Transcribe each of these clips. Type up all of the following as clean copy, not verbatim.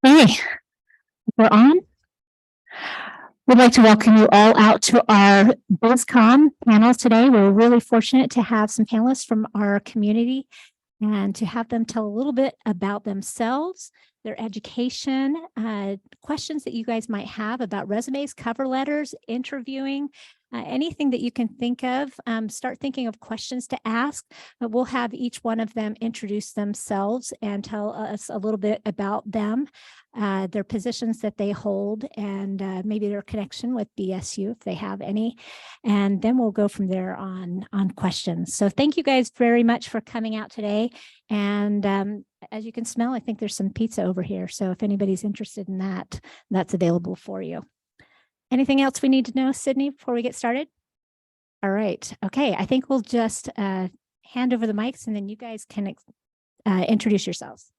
Okay, we're on. We'd like to welcome you all out to our BizCom panel today. We're really fortunate to have some panelists from our community and to have them tell a little bit about themselves, their education, questions that you guys might have about resumes, cover letters, interviewing, anything that you can think of. Start thinking of questions to ask, but we'll have each one of them introduce themselves and tell us a little bit about them, their positions that they hold, and maybe their connection with BSU if they have any. And then we'll go from there on questions. So thank you guys very much for coming out today. And as you can smell, I think there's some pizza over here. So if anybody's interested in that, that's available for you. Anything else we need to know, Sydney, before we get started? All right. Okay. I think we'll just hand over the mics and then you guys can introduce yourselves.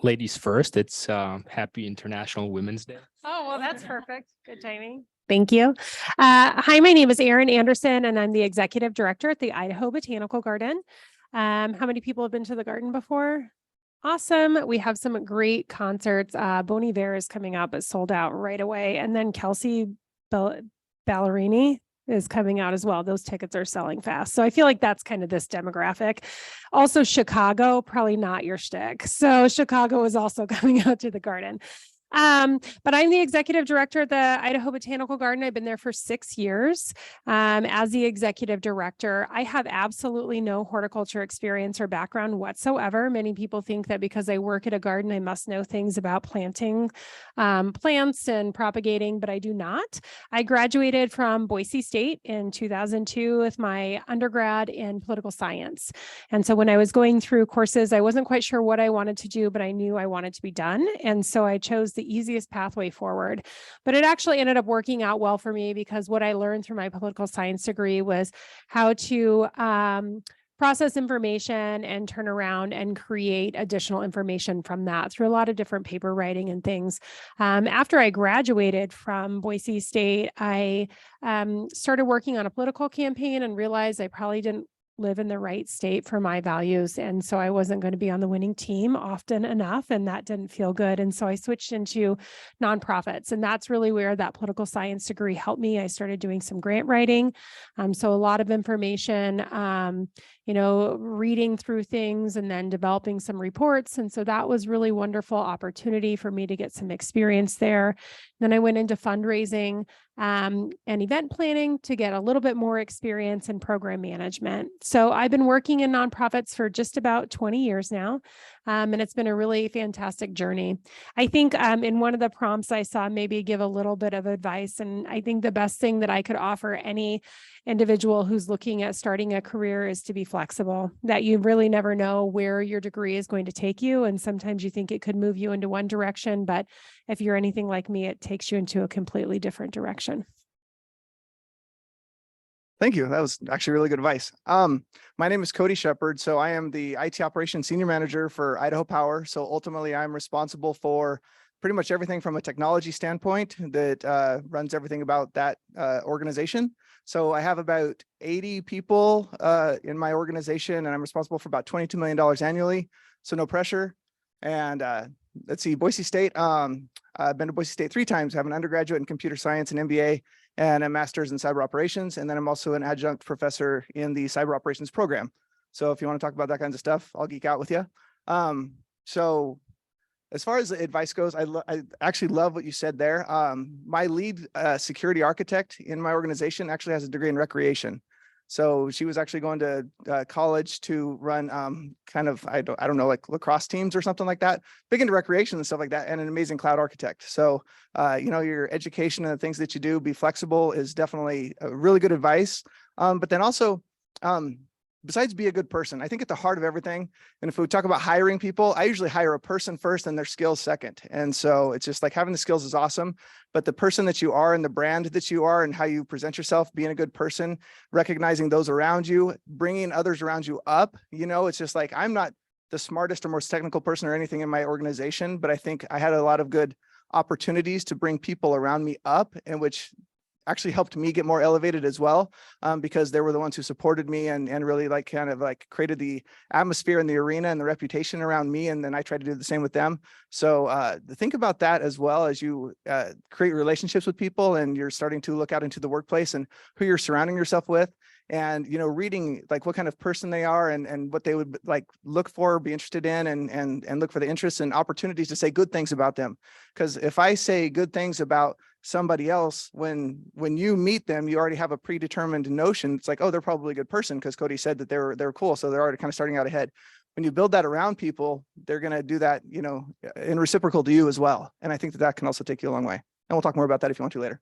Ladies first, it's Happy International Women's Day. Oh, well, that's perfect. Good timing. Thank you. Hi, my name is Erin Anderson, and I'm the Executive Director at the Idaho Botanical Garden. How many people have been to the garden before? Awesome. We have some great concerts. Bon Iver is coming up, but sold out right away. And then Kelsey Ballerini is coming out as well. Those tickets are selling fast. So I feel like that's kind of this demographic. Also Chicago, probably not your shtick. So Chicago is also coming out to the garden. But I'm the executive director at the Idaho Botanical Garden. I've been there for 6 years. As the executive director, I have absolutely no horticulture experience or background whatsoever. Many people think that because I work at a garden, I must know things about planting plants and propagating, but I do not. I graduated from Boise State in 2002 with my undergrad in political science. And so when I was going through courses, I wasn't quite sure what I wanted to do, but I knew I wanted to be done. And so I chose the easiest pathway forward. But it actually ended up working out well for me because what I learned through my political science degree was how to process information and turn around and create additional information from that through a lot of different paper writing and things. After I graduated from Boise State, I started working on a political campaign and realized I probably didn't live in the right state for my values. And so I wasn't going to be on the winning team often enough, and that didn't feel good. And so I switched into nonprofits, and that's really where that political science degree helped me. I started doing some grant writing. So a lot of information, reading through things and then developing some reports. And so that was really wonderful opportunity for me to get some experience there. Then I went into fundraising and event planning to get a little bit more experience in program management. So I've been working in nonprofits for just about 20 years now. And it's been a really fantastic journey. I think in one of the prompts I saw maybe give a little bit of advice. And I think the best thing that I could offer any individual who's looking at starting a career is to be flexible, that you really never know where your degree is going to take you. And sometimes you think it could move you into one direction, but if you're anything like me, it takes you into a completely different direction. Thank you. That was actually really good advice. My name is Cody Shepard. So I am the IT Operations Senior Manager for Idaho Power. So ultimately, I'm responsible for pretty much everything from a technology standpoint that runs everything about that organization. So I have about 80 people in my organization, and I'm responsible for about $22 million annually. So no pressure. And let's see, Boise State. I've been to Boise State 3 times. I have an undergraduate in computer science and MBA, and a master's in cyber operations. And then I'm also an adjunct professor in the cyber operations program. So if you want to talk about that kinds of stuff, I'll geek out with you. So as far as the advice goes, I actually love what you said there. My lead security architect in my organization actually has a degree in recreation. So she was actually going to college to run kind of, I don't know, like lacrosse teams or something like that, big into recreation and stuff like that, and an amazing cloud architect. So, your education and the things that you do, be flexible is definitely a really good advice. But then also, besides be a good person, I think at the heart of everything, and if we talk about hiring people, I usually hire a person first and their skills second. And so it's just like having the skills is awesome, but the person that you are and the brand that you are and how you present yourself, being a good person, recognizing those around you, bringing others around you up, it's just like, I'm not the smartest or most technical person or anything in my organization, but I think I had a lot of good opportunities to bring people around me up, in which actually helped me get more elevated as well, because they were the ones who supported me and really like kind of like created the atmosphere in the arena and the reputation around me. And then I tried to do the same with them. So think about that as well as you create relationships with people and you're starting to look out into the workplace and who you're surrounding yourself with. And, you know, reading like what kind of person they are and what they would like look for, be interested in, and look for the interests and opportunities to say good things about them. Because if I say good things about somebody else, when you meet them, you already have a predetermined notion. It's like, oh, they're probably a good person because Cody said that they're cool. So they're already kind of starting out ahead. When you build that around people, they're going to do that, you know, in reciprocal to you as well. And I think that that can also take you a long way. And we'll talk more about that if you want to later.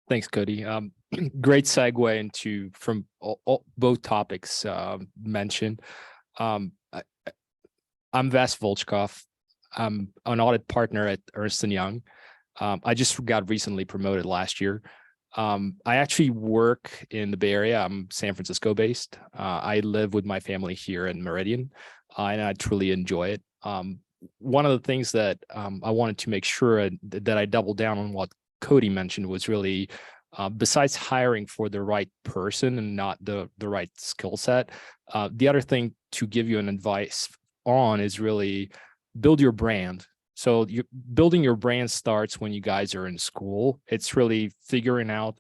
Thanks, Cody. Great segue into from both topics mentioned. I'm Vas Volchkov. I'm an audit partner at Ernst & Young. I just got recently promoted last year. I actually work in the Bay Area. I'm San Francisco based. I live with my family here in Meridian, and I truly enjoy it. One of the things that I wanted to make sure that I double down on what Cody mentioned was really, besides hiring for the right person and not the right skill set, the other thing to give you an advice on is really build your brand. So building your brand starts when you guys are in school. It's really figuring out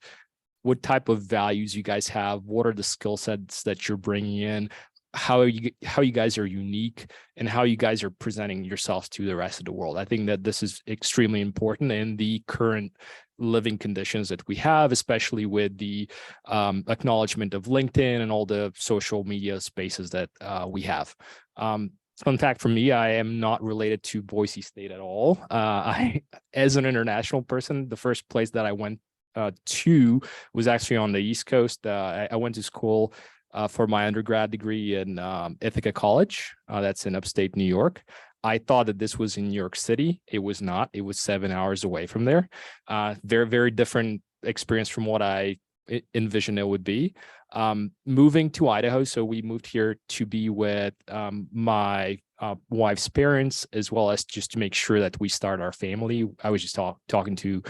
what type of values you guys have, what are the skill sets that you're bringing in, how you guys are unique, and how you guys are presenting yourselves to the rest of the world. I think that this is extremely important in the current living conditions that we have, especially with the acknowledgement of LinkedIn and all the social media spaces that we have. Fun fact for me, I am not related to Boise State at all. As an international person, the first place that I went to was actually on the East Coast. I went to school for my undergrad degree in Ithaca College. That's in upstate New York. I thought that this was in New York City. It was not. It was 7 hours away from there. Very, very different experience from what I envisioned it would be. Moving to Idaho, so we moved here to be with my wife's parents, as well as just to make sure that we start our family. I was just talking to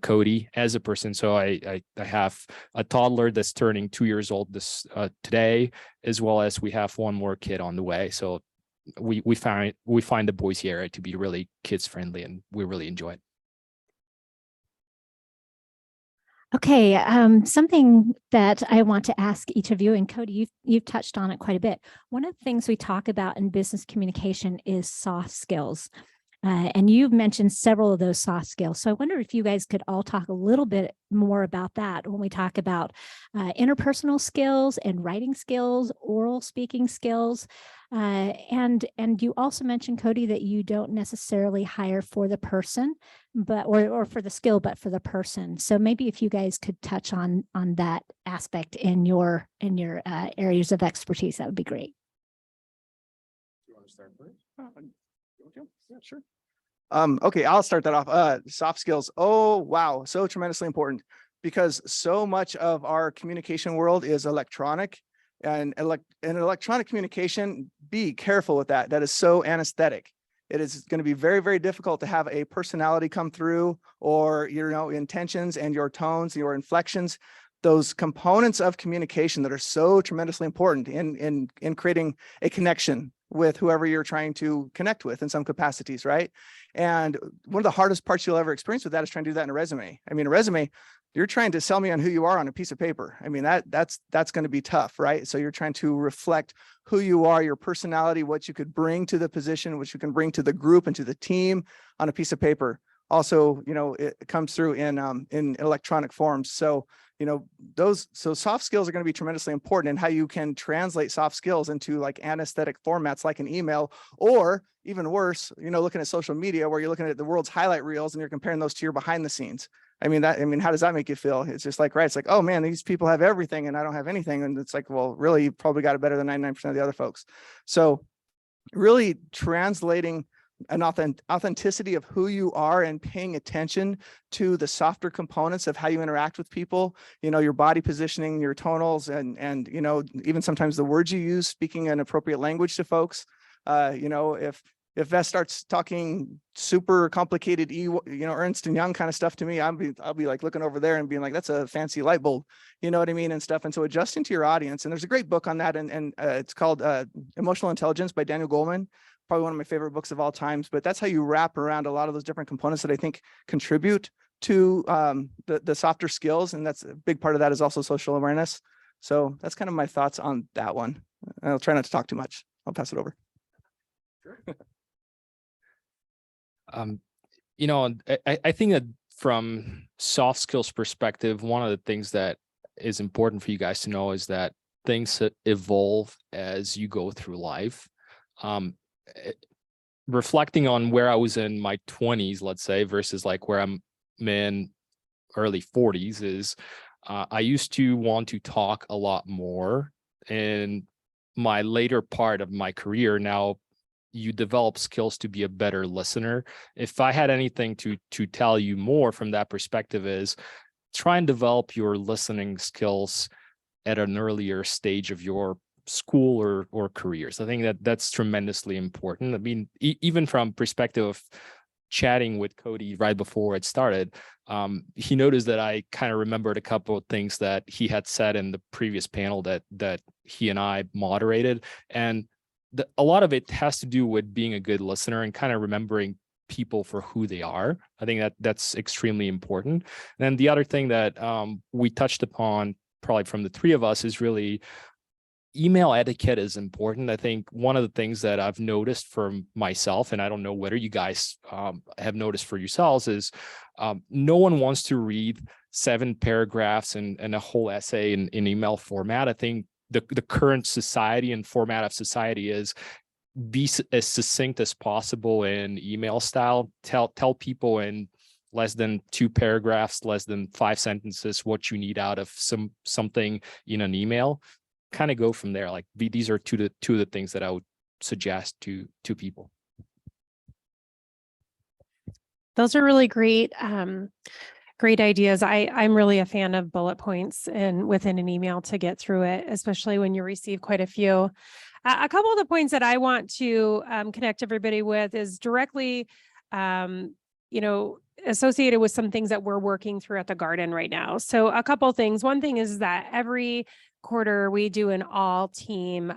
Cody as a person. So I have a toddler that's turning 2 years old today, as well as we have one more kid on the way. So we find the Boise area to be really kids friendly, and we really enjoy it. Okay, something that I want to ask each of you, and Cody, you've touched on it quite a bit. One of the things we talk about in business communication is soft skills. And you've mentioned several of those soft skills. So I wonder if you guys could all talk a little bit more about that when we talk about interpersonal skills and writing skills, oral speaking skills. And you also mentioned, Cody, that you don't necessarily hire for the person, but or for the skill, but for the person. So maybe if you guys could touch on that aspect in your areas of expertise, that would be great. You want to start first? Yeah, sure. Okay, I'll start that off. Soft skills. Oh, wow. So tremendously important, because so much of our communication world is electronic, and electronic communication, be careful with that. That is so anesthetic. It is going to be very, very difficult to have a personality come through, or, you know, intentions and your tones, your inflections, those components of communication that are so tremendously important in creating a connection with whoever you're trying to connect with in some capacities, right? And one of the hardest parts you'll ever experience with that is trying to do that in a resume. I mean, a resume, you're trying to sell me on who you are on a piece of paper. I mean, that's going to be tough, right? So you're trying to reflect who you are, your personality, what you could bring to the position, what you can bring to the group and to the team on a piece of paper. Also, you know, it comes through in electronic forms. So, you know, so soft skills are going to be tremendously important, in how you can translate soft skills into like anesthetic formats, like an email, or even worse, you know, looking at social media where you're looking at the world's highlight reels and you're comparing those to your behind the scenes. I mean, how does that make you feel? It's just like, right. It's like, oh man, these people have everything and I don't have anything. And it's like, well, really, you probably got it better than 99% of the other folks. So really translating an authenticity of who you are and paying attention to the softer components of how you interact with people, you know, your body positioning, your tonals, and, you know, even sometimes the words you use, speaking an appropriate language to folks. You know, if if Vess starts talking super complicated, Ernst and Young kind of stuff to me, I'll be like looking over there and being like, that's a fancy light bulb, you know what I mean, and stuff. And so adjusting to your audience, and there's a great book on that, and it's called Emotional Intelligence by Daniel Goleman, probably one of my favorite books of all times. But that's how you wrap around a lot of those different components that I think contribute to the softer skills, and that's a big part of that is also social awareness. So that's kind of my thoughts on that one. I'll try not to talk too much. I'll pass it over. I think that from soft skills perspective, one of the things that is important for you guys to know is that things evolve as you go through life. Reflecting on where I was in my 20s, let's say, versus like where I'm in early 40s is I used to want to talk a lot more. In my later part of my career, now you develop skills to be a better listener. If I had anything to tell you more from that perspective is try and develop your listening skills at an earlier stage of your school or careers. I think that's tremendously important. I mean, even from perspective of chatting with Cody right before it started, he noticed that I kind of remembered a couple of things that he had said in the previous panel that he and I moderated. And a lot of it has to do with being a good listener and kind of remembering people for who they are. I think that's extremely important. And then the other thing that we touched upon probably from the three of us is really email etiquette is important. I think one of the things that I've noticed for myself, and I don't know whether you guys have noticed for yourselves, is no one wants to read 7 paragraphs and a whole essay in email format. I think the current society and format of society is be as succinct as possible in email style. Tell people in less than 2 paragraphs, less than 5 sentences what you need out of something in an email. Kind of go from there. Like these are two of the things that I would suggest to people. Those are really great. Great ideas. I'm really a fan of bullet points and within an email to get through it, especially when you receive quite a few. A couple of the points that I want to connect everybody with is directly, associated with some things that we're working through at the garden right now. So a couple of things. One thing is that every quarter we do an all team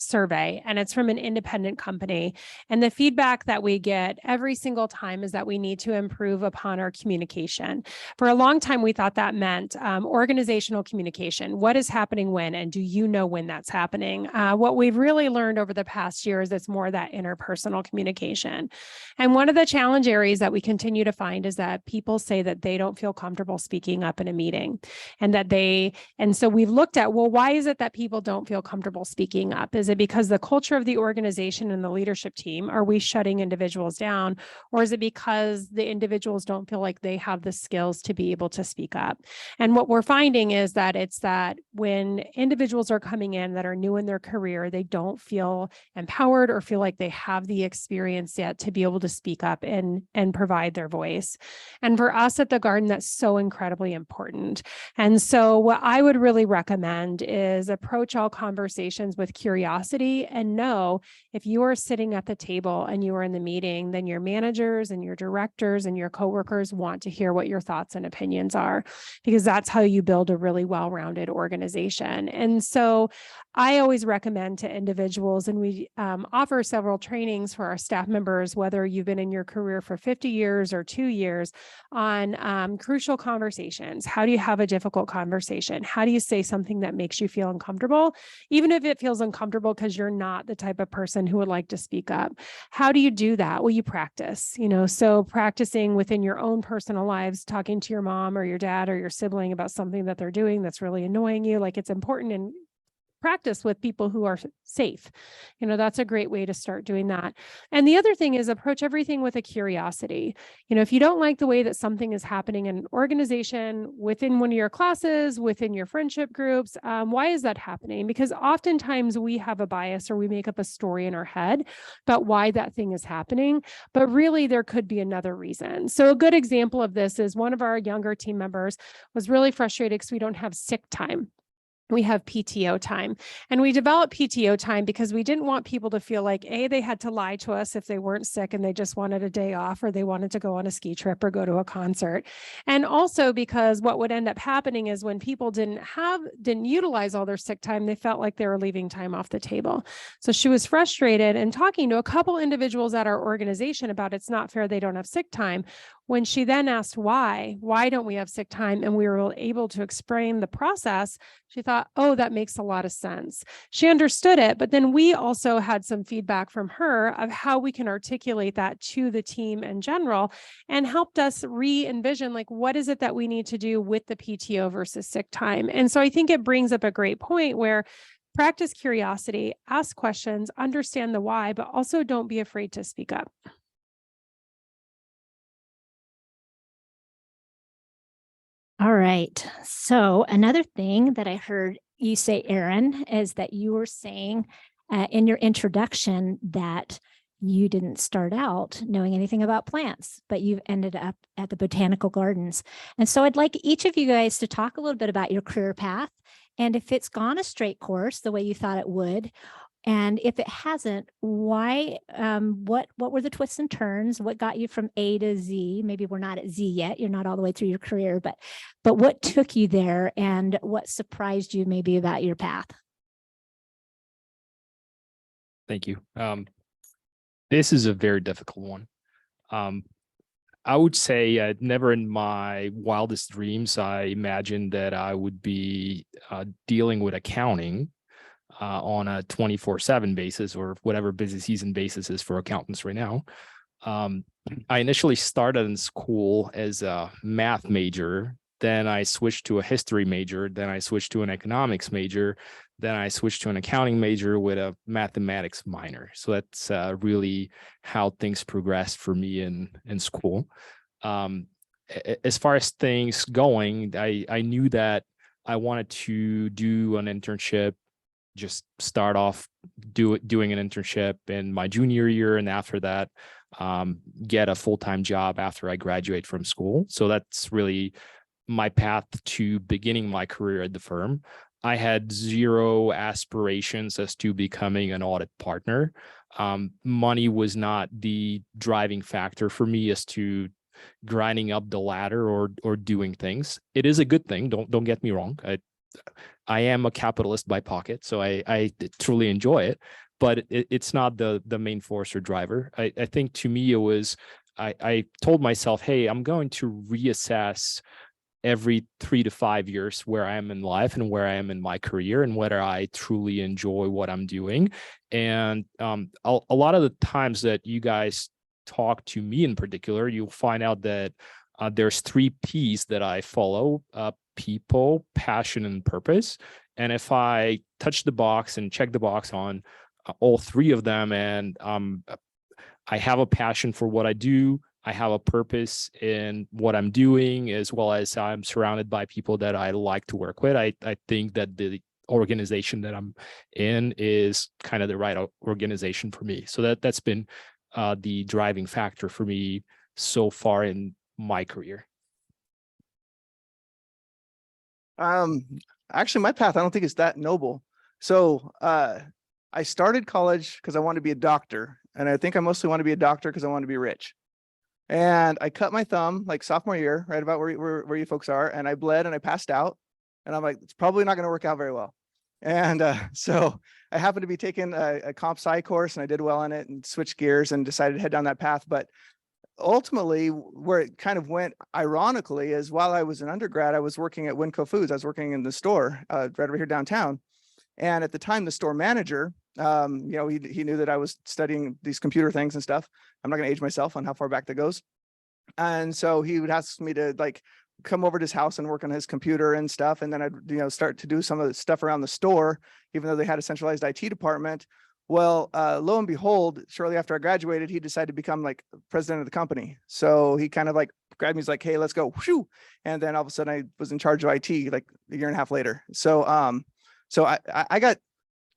survey, and it's from an independent company. And the feedback that we get every single time is that we need to improve upon our communication. For a long time, we thought that meant organizational communication. What is happening when, and do you know when that's happening? What we've really learned over the past year is it's more that interpersonal communication. And one of the challenge areas that we continue to find is that people say that they don't feel comfortable speaking up in a meeting, and so we've looked at, well, why is it that people don't feel comfortable speaking up? Is it because the culture of the organization and the leadership team? Are we shutting individuals down? Or is it because the individuals don't feel like they have the skills to be able to speak up? And what we're finding is that it's that when individuals are coming in that are new in their career, they don't feel empowered or feel like they have the experience yet to be able to speak up and provide their voice. And for us at the garden, that's so incredibly important. And so what I would really recommend is approach all conversations with curiosity, and know if you are sitting at the table and you are in the meeting, then your managers and your directors and your coworkers want to hear what your thoughts and opinions are, because that's how you build a really well-rounded organization. And so I always recommend to individuals, and we offer several trainings for our staff members, whether you've been in your career for 50 years or 2 years, on crucial conversations. How do you have a difficult conversation? How do you say something that makes you feel uncomfortable, even if it feels uncomfortable because you're not the type of person who would like to speak up? How do you do that? Well, you practice, so practicing within your own personal lives, talking to your mom or your dad or your sibling about something that they're doing that's really annoying you, like it's important, and practice with people who are safe. That's a great way to start doing that. And the other thing is approach everything with a curiosity. If you don't like the way that something is happening in an organization, within one of your classes, within your friendship groups, why is that happening? Because oftentimes we have a bias or we make up a story in our head about why that thing is happening, but really there could be another reason. So a good example of this is one of our younger team members was really frustrated because we don't have sick time. we have PTO time. And we developed PTO time because we didn't want people to feel like, A, they had to lie to us if they weren't sick and they just wanted a day off, or they wanted to go on a ski trip or go to a concert. And also because what would end up happening is when people didn't utilize all their sick time, they felt like they were leaving time off the table. So she was frustrated and talking to a couple individuals at our organization about it's not fair they don't have sick time. When she then asked why don't we have sick time? And we were able to explain the process, she thought, oh, that makes a lot of sense. She understood it, but then we also had some feedback from her of how we can articulate that to the team in general, and helped us re-envision, like, what is it that we need to do with the PTO versus sick time? And so I think it brings up a great point where practice curiosity, ask questions, understand the why, but also don't be afraid to speak up. All right. So another thing that I heard you say, Erin, is that you were saying in your introduction that you didn't start out knowing anything about plants, but you've ended up at the botanical gardens. And so I'd like each of you guys to talk a little bit about your career path, and if it's gone a straight course the way you thought it would, and if it hasn't, why, what were the twists and turns? What got you from A to Z? Maybe we're not at Z yet. You're not all the way through your career, but what took you there, and what surprised you maybe about your path? Thank you. This is a very difficult one. I would say never in my wildest dreams I imagined that I would be dealing with accounting on a 24/7 basis, or whatever busy season basis is for accountants right now. I initially started in school as a math major, then I switched to a history major, then I switched to an economics major, then I switched to an accounting major with a mathematics minor. So that's really how things progressed for me in school. As far as things going, I knew that I wanted to do an internship, just start off doing an internship in my junior year, and after that get a full-time job after I graduate from school. So that's really my path to beginning my career at the firm. I had zero aspirations as to becoming an audit partner. Money was not the driving factor for me as to grinding up the ladder or doing things. It is a good thing, don't get me wrong. I am a capitalist by pocket, so I truly enjoy it, but it's not the main force or driver. I think to me it was, I told myself, hey, I'm going to reassess every 3 to 5 years where I am in life and where I am in my career and whether I truly enjoy what I'm doing. And a lot of the times that you guys talk to me in particular, you'll find out that there's 3 P's that I follow: people, passion, and purpose. And if I touch the box and check the box on all 3 of them, and I have a passion for what I do, I have a purpose in what I'm doing, as well as I'm surrounded by people that I like to work with, I think that the organization that I'm in is kind of the right organization for me. So that's been the driving factor for me so far in my career. Actually, my path, I don't think it's that noble. So I started college because I wanted to be a doctor, and I think I mostly want to be a doctor because I want to be rich. And I cut my thumb like sophomore year, right about where you folks are, and I bled and I passed out, and I'm like, it's probably not going to work out very well. And so I happened to be taking a comp sci course, and I did well in it and switched gears and decided to head down that path. But ultimately, where it kind of went ironically is, while I was an undergrad, I was working at Winco Foods. I was working in the store right over here downtown. And at the time, the store manager, he knew that I was studying these computer things and stuff. I'm not going to age myself on how far back that goes. And so he would ask me to like come over to his house and work on his computer and stuff. And then I'd, start to do some of the stuff around the store, even though they had a centralized IT department. Well, lo and behold, shortly after I graduated, he decided to become like president of the company. So he kind of like grabbed me, he's like, hey, let's go. Whoo! And then all of a sudden I was in charge of IT like a year and a half later. So, so I got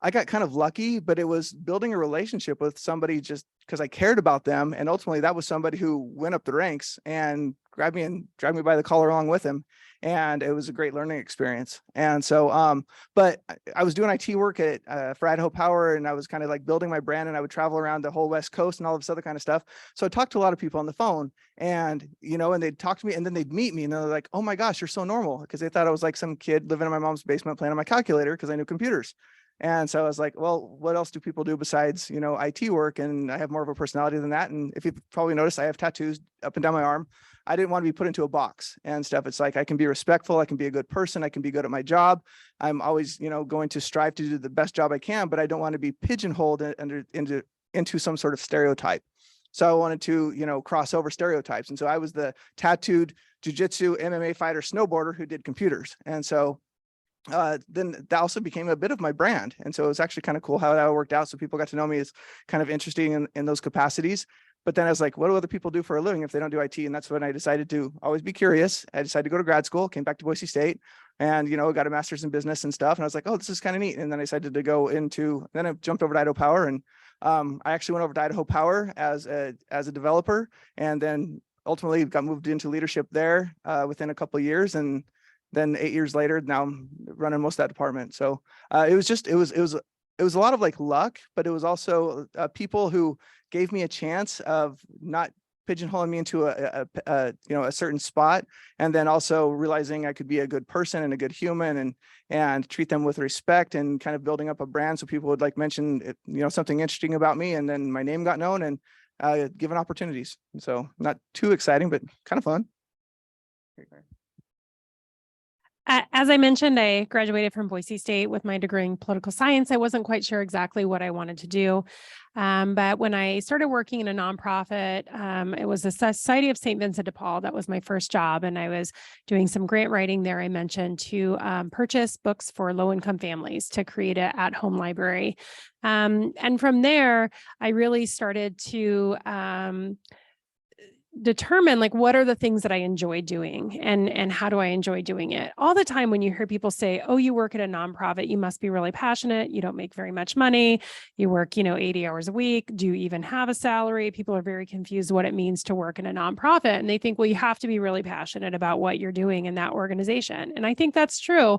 I got kind of lucky, but it was building a relationship with somebody just because I cared about them. And ultimately that was somebody who went up the ranks and grabbed me and dragged me by the collar along with him. And it was a great learning experience. And so, but I was doing IT work for Idaho Power, and I was kind of like building my brand, and I would travel around the whole West Coast and all this other kind of stuff. So I talked to a lot of people on the phone, and, and they'd talk to me, and then they'd meet me, and they're like, oh my gosh, you're so normal. Because they thought I was like some kid living in my mom's basement playing on my calculator because I knew computers. And so I was like, well, what else do people do besides, IT work? And I have more of a personality than that. And if you probably noticed, I have tattoos up and down my arm. I didn't want to be put into a box and stuff. It's like, I can be respectful. I can be a good person. I can be good at my job. I'm always, going to strive to do the best job I can, but I don't want to be pigeonholed into some sort of stereotype. So I wanted to, cross over stereotypes. And so I was the tattooed jujitsu MMA fighter snowboarder who did computers. And so then that also became a bit of my brand. And so it was actually kind of cool how that worked out. So people got to know me as kind of interesting in those capacities. But then I was like, what do other people do for a living if they don't do IT? And that's when I decided to always be curious. I decided to go to grad school, came back to Boise State, and, got a master's in business and stuff. And I was like, oh, this is kind of neat. And then I decided to then I jumped over to Idaho Power, and I actually went over to Idaho Power as a developer, and then ultimately got moved into leadership there within a couple of years. And then 8 years later, now I'm running most of that department. So it was a lot of like luck, but it was also people who gave me a chance of not pigeonholing me into a certain spot, and then also realizing I could be a good person and a good human, and treat them with respect, and kind of building up a brand so people would like mention something interesting about me, and then my name got known, and given opportunities. So not too exciting, but kind of fun. As I mentioned, I graduated from Boise State with my degree in political science. I wasn't quite sure exactly what I wanted to do. But when I started working in a nonprofit, it was the Society of St. Vincent de Paul. That was my first job. And I was doing some grant writing there, I mentioned, to purchase books for low-income families to create an at-home library. And from there, I really started to determine like what are the things that I enjoy doing, and how do I enjoy doing it. All the time when you hear people say, oh, you work at a nonprofit, you must be really passionate, you don't make very much money, you work 80 hours a week, do you even have a salary? People are very confused what it means to work in a nonprofit, and they think, well, you have to be really passionate about what you're doing in that organization. And I think that's true,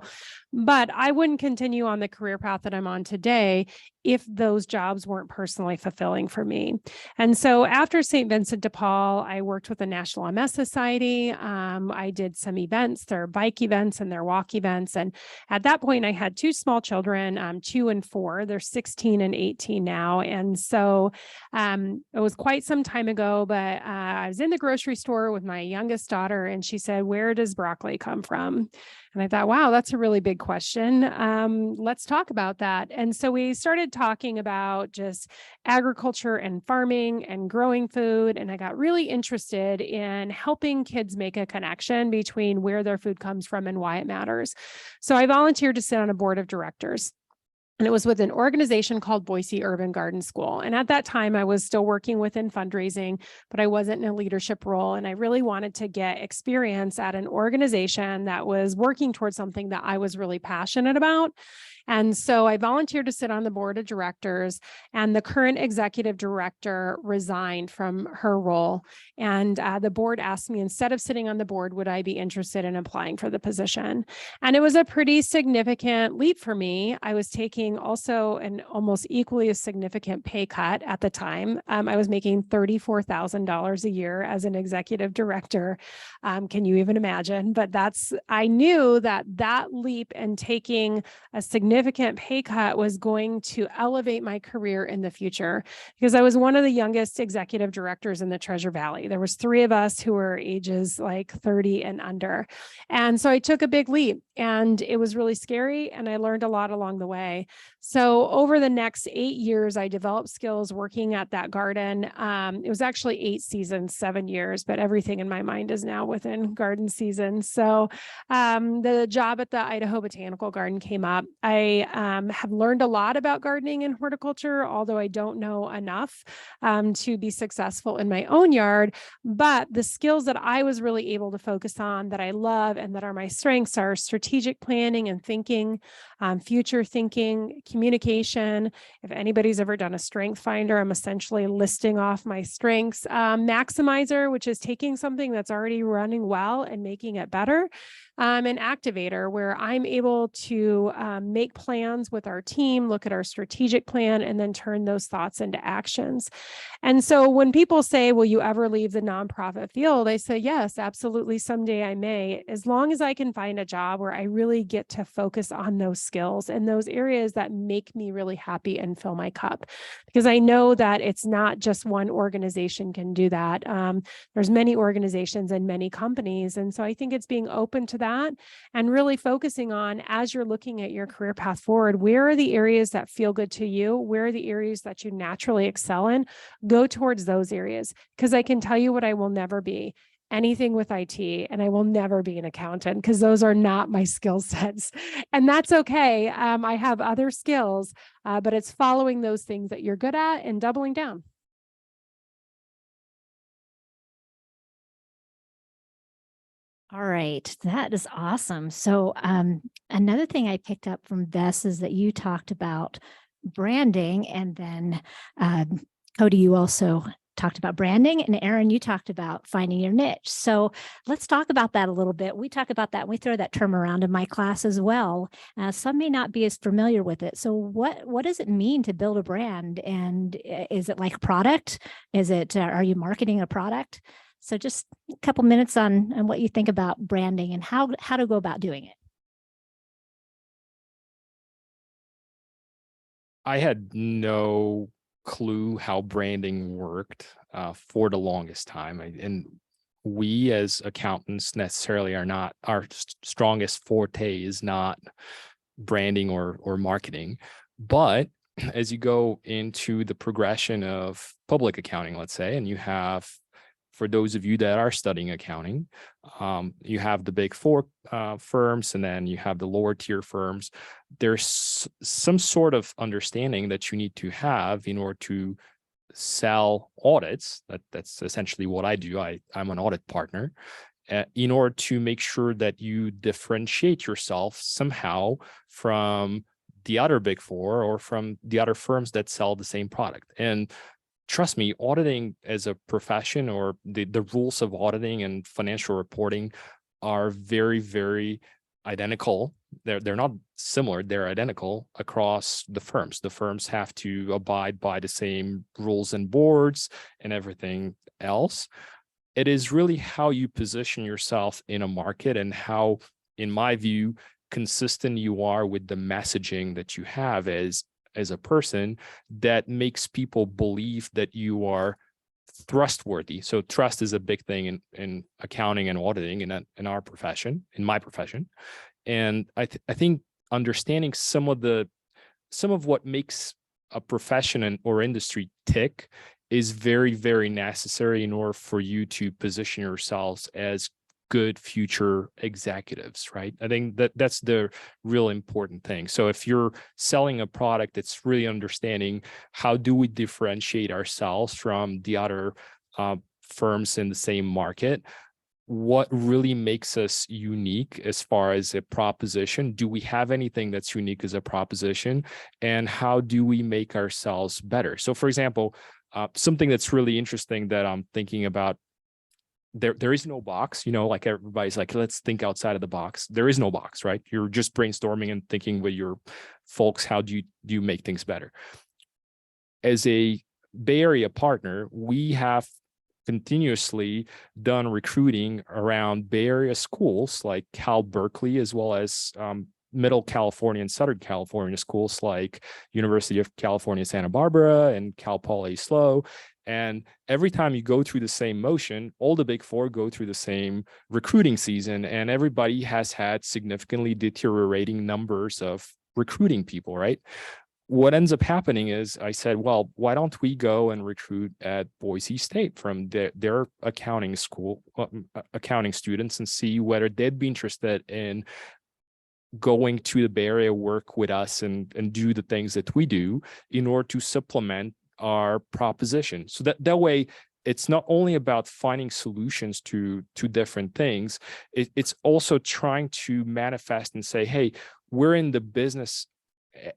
but I wouldn't continue on the career path that I'm on today if those jobs weren't personally fulfilling for me. And so after St. Vincent de Paul, I worked with the National MS Society. I did some events, their bike events and their walk events. And at that point, I had two small children, 2 and 4. They're 16 and 18 now. And so it was quite some time ago, but I was in the grocery store with my youngest daughter, and she said, where does broccoli come from? And I thought, wow, that's a really big question. Let's talk about that. And so we started talking about just agriculture and farming and growing food. And I got really interested in helping kids make a connection between where their food comes from and why it matters. So I volunteered to sit on a board of directors. And it was with an organization called Boise Urban Garden School. And at that time, I was still working within fundraising, but I wasn't in a leadership role. And I really wanted to get experience at an organization that was working towards something that I was really passionate about. And so I volunteered to sit on the board of directors, and the current executive director resigned from her role. And the board asked me, instead of sitting on the board, would I be interested in applying for the position? And it was a pretty significant leap for me. I was taking also an almost equally as significant pay cut at the time. I was making $34,000 a year as an executive director. Can you even imagine? But I knew that leap and taking a significant pay cut was going to elevate my career in the future, because I was one of the youngest executive directors in the Treasure Valley. There was 3 of us who were ages like 30 and under. And so I took a big leap, and it was really scary, and I learned a lot along the way. So over the next 8 years, I developed skills working at that garden. It was actually 8 seasons, 7 years, but everything in my mind is now within garden season. So the job at the Idaho Botanical Garden came up. I I have learned a lot about gardening and horticulture, although I don't know enough to be successful in my own yard. But the skills that I was really able to focus on that I love and that are my strengths are strategic planning and thinking, future thinking, communication. If anybody's ever done a strength finder, I'm essentially listing off my strengths. Maximizer, which is taking something that's already running well and making it better. An activator, where I'm able to make plans with our team, look at our strategic plan, and then turn those thoughts into actions. And so when people say, will you ever leave the nonprofit field? I say, yes, absolutely. Someday I may, as long as I can find a job where I really get to focus on those skills and those areas that make me really happy and fill my cup. Because I know that it's not just one organization can do that. There's many organizations and many companies. And so I think it's being open to that and really focusing on, as you're looking at your career path forward, where are the areas that feel good to you? Where are the areas that you naturally excel in? Go towards those areas, because I can tell you what I will never be: anything with IT, and I will never be an accountant, because those are not my skill sets. And that's okay. I have other skills, but it's following those things that you're good at and doubling down. All right, that is awesome. So another thing I picked up from Bess is that you talked about branding, and then Cody, you also talked about branding, and Aaron, you talked about finding your niche. So let's talk about that a little bit. We talk about that, and we throw that term around in my class as well. Some may not be as familiar with it. So what does it mean to build a brand? And is it like a product? Is it, are you marketing a product? So just a couple minutes on what you think about branding and how to go about doing it. I had no clue how branding worked for the longest time. And we as accountants necessarily are not, our strongest forte is not branding or marketing. But as you go into the progression of public accounting, let's say, and you have, for those of you that are studying accounting, you have the big four firms, and then you have the lower tier firms. There's some sort of understanding that you need to have in order to sell audits. That's essentially what I do. I'm an audit partner. In order to make sure that you differentiate yourself somehow from the other big four or from the other firms that sell the same product. And trust me, auditing as a profession, or the rules of auditing and financial reporting, are very, very identical. They're not similar, they're identical across the firms. The firms have to abide by the same rules and boards and everything else. It is really how you position yourself in a market and how, in my view, consistent you are with the messaging that you have as a person, that makes people believe that you are trustworthy. So trust is a big thing in accounting and auditing in our profession, in my profession. And I think understanding some of what makes a profession or industry tick is very, very necessary in order for you to position yourselves as good future executives, right? I think that's the real important thing. So if you're selling a product, it's really understanding, how do we differentiate ourselves from the other firms in the same market? What really makes us unique as far as a proposition? Do we have anything that's unique as a proposition? And how do we make ourselves better? So for example, something that's really interesting that I'm thinking about, there is no box, like everybody's like, let's think outside of the box. There is no box, right? You're just brainstorming and thinking with your folks, how do you make things better? As a Bay Area partner, we have continuously done recruiting around Bay Area schools like Cal Berkeley, as well as Middle California and Southern California schools like University of California, Santa Barbara, and Cal Poly SLO. And every time you go through the same motion, all the big four go through the same recruiting season, and everybody has had significantly deteriorating numbers of recruiting people, right? What ends up happening is I said, well, why don't we go and recruit at Boise State from their accounting school, accounting students, and see whether they'd be interested in going to the Bay Area, work with us and do the things that we do in order to supplement our proposition. So that way, it's not only about finding solutions to different things, it's also trying to manifest and say, hey, we're in the business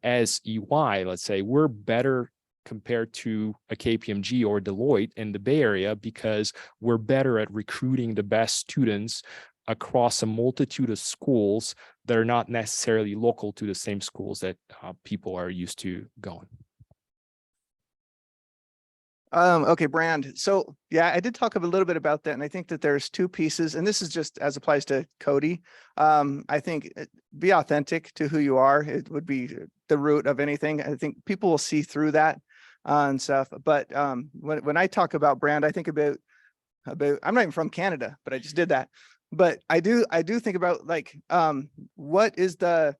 as EY, let's say, we're better compared to a KPMG or Deloitte in the Bay Area because we're better at recruiting the best students across a multitude of schools that are not necessarily local to the same schools that people are used to going. Okay, brand. So yeah, I did talk a little bit about that, and I think that there's two pieces, and this is just as applies to Cody. I think be authentic to who you are. It would be the root of anything. I think people will see through that and stuff. But when I talk about brand, I think about I'm not even from Canada, but I just did that. But I do think about like what is the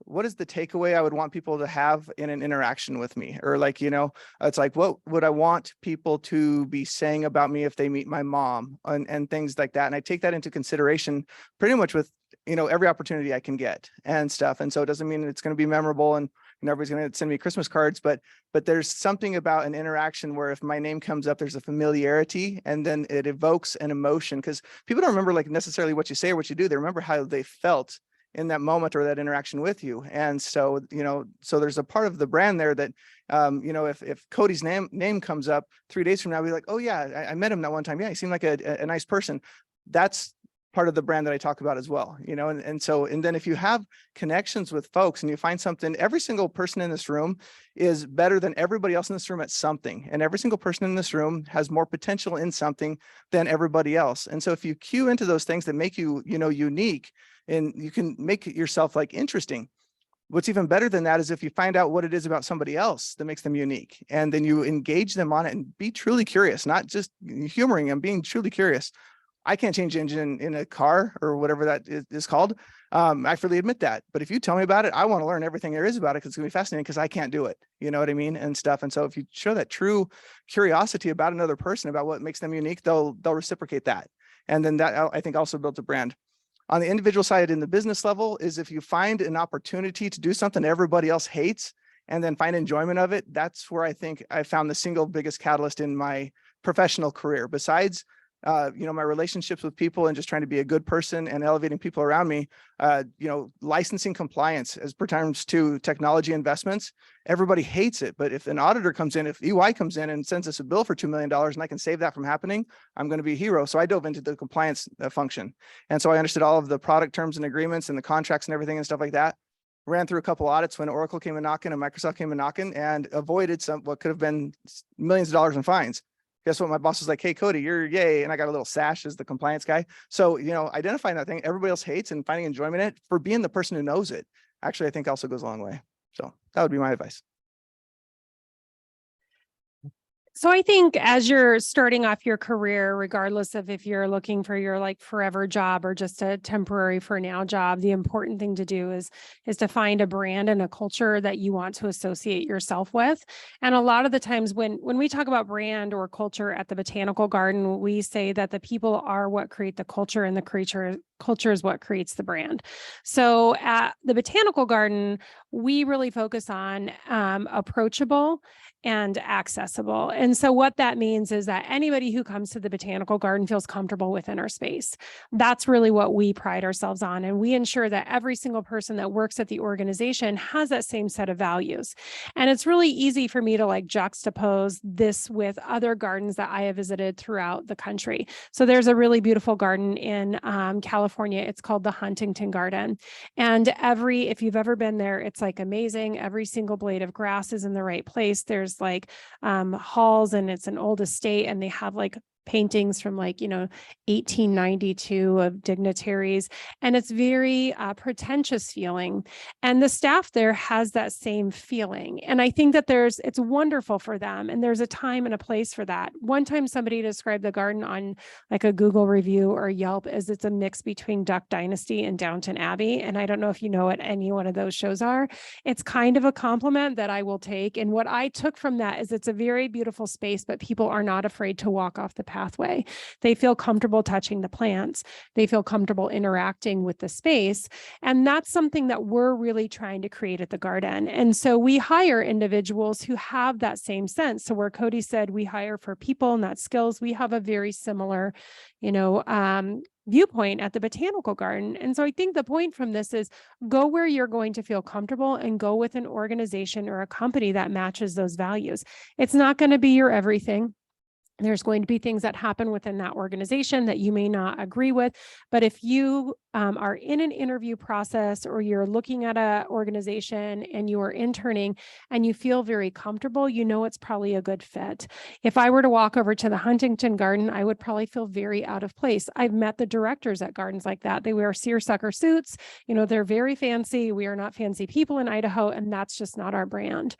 takeaway I would want people to have in an interaction with me? Or like, you know, it's like, what would I want people to be saying about me if they meet my mom and things like that. And I take that into consideration pretty much with, you know, every opportunity I can get and stuff. And so it doesn't mean it's going to be memorable and everybody's going to send me Christmas cards, but there's something about an interaction where if my name comes up, there's a familiarity and then it evokes an emotion, because people don't remember like necessarily what you say or what you do. They remember how they felt in that moment or that interaction with you. And so, you know, so there's a part of the brand there that, you know, if Cody's name comes up 3 days from now, I'll be like, oh yeah, I met him that one time. Yeah, he seemed like a nice person. That's part of the brand that I talk about as well, you know, and then if you have connections with folks and you find something, every single person in this room is better than everybody else in this room at something. And every single person in this room has more potential in something than everybody else. And so if you cue into those things that make you, you know, unique, and you can make yourself like interesting. What's even better than that is if you find out what it is about somebody else that makes them unique, and then you engage them on it and be truly curious, not just humoring them, being truly curious. I can't change engine in a car or whatever that is called. I freely admit that. But if you tell me about it, I want to learn everything there is about it because it's going to be fascinating because I can't do it. You know what I mean? And stuff. And so if you show that true curiosity about another person, about what makes them unique, they'll reciprocate that. And then that, I think, also builds a brand. On the individual side, in the business level, is if you find an opportunity to do something everybody else hates and then find enjoyment of it, that's where I think I found the single biggest catalyst in my professional career. Besides, you know, my relationships with people and just trying to be a good person and elevating people around me, you know, licensing compliance as pertains to technology investments, everybody hates it. But if an auditor comes in, if EY comes in and sends us a bill for $2 million and I can save that from happening, I'm going to be a hero. So I dove into the compliance function. And so I understood all of the product terms and agreements and the contracts and everything and stuff like that. Ran through a couple of audits when Oracle came in knocking and Microsoft came in knocking, and avoided what could have been millions of dollars in fines. Guess what? My boss was like, hey, Cody, you're yay. And I got a little sash as the compliance guy. So, you know, identifying that thing everybody else hates and finding enjoyment in it for being the person who knows it, actually, I think also goes a long way. So that would be my advice. So I think as you're starting off your career, regardless of if you're looking for your like forever job or just a temporary for now job, the important thing to do is to find a brand and a culture that you want to associate yourself with. And a lot of the times when we talk about brand or culture at the Botanical Garden, we say that the people are what create the culture and the culture is what creates the brand. So at the Botanical Garden, we really focus on approachable and accessible. And so what that means is that anybody who comes to the Botanical Garden feels comfortable within our space. That's really what we pride ourselves on. And we ensure that every single person that works at the organization has that same set of values. And it's really easy for me to like juxtapose this with other gardens that I have visited throughout the country. So there's a really beautiful garden in California. It's called the Huntington Garden. And if you've ever been there, it's like amazing. Every single blade of grass is in the right place. There's like halls, and it's an old estate, and they have like paintings from like, 1892 of dignitaries. And it's very pretentious feeling. And the staff there has that same feeling. And I think that it's wonderful for them. And there's a time and a place for that. One time somebody described the garden on like a Google review or Yelp as it's a mix between Duck Dynasty and Downton Abbey. And I don't know if you know what any one of those shows are. It's kind of a compliment that I will take. And what I took from that is it's a very beautiful space, but people are not afraid to walk off the pathway. They feel comfortable touching the plants. They feel comfortable interacting with the space. And that's something that we're really trying to create at the garden. And so we hire individuals who have that same sense. So where Cody said we hire for people, not skills, we have a very similar, viewpoint at the botanical garden. And so I think the point from this is go where you're going to feel comfortable and go with an organization or a company that matches those values. It's not going to be your everything. There's going to be things that happen within that organization that you may not agree with. But if you are in an interview process or you're looking at an organization and you are interning and you feel very comfortable, it's probably a good fit. If I were to walk over to the Huntington Garden, I would probably feel very out of place. I've met the directors at gardens like that. They wear seersucker suits. They're very fancy. We are not fancy people in Idaho, and that's just not our brand.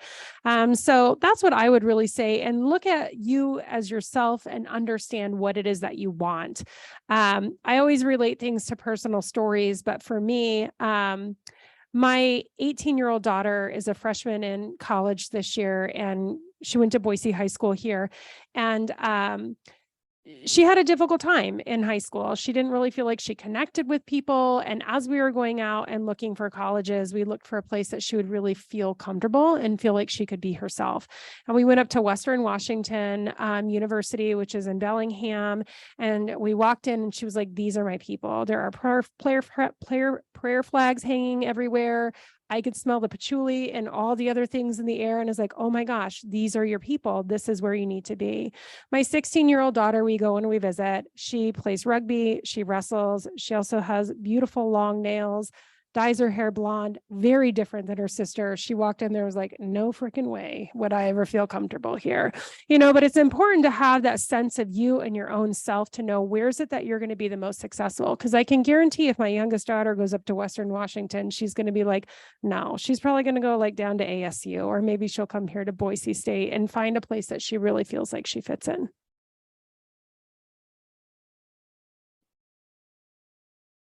So that's what I would really say. And look at you as yourself and understand what it is that you want. I always relate things to personal stories, but for me, my 18-year-old daughter is a freshman in college this year, and she went to Boise High School here. And she had a difficult time in high school. She didn't really feel like she connected with people. And as we were going out and looking for colleges, we looked for a place that she would really feel comfortable and feel like she could be herself. And we went up to Western Washington University, which is in Bellingham. And we walked in and she was like, these are my people. There are prayer flags hanging everywhere. I could smell the patchouli and all the other things in the air. And it's like, oh my gosh, these are your people. This is where you need to be. My 16-year-old daughter, we go and we visit. She plays rugby. She wrestles. She also has beautiful long nails, dyes her hair blonde, very different than her sister. She walked in there, was like, no freaking way would I ever feel comfortable here. But it's important to have that sense of you and your own self to know where is it that you're going to be the most successful. Because I can guarantee if my youngest daughter goes up to Western Washington, she's going to be like, no, she's probably going to go like down to ASU, or maybe she'll come here to Boise State and find a place that she really feels like she fits in.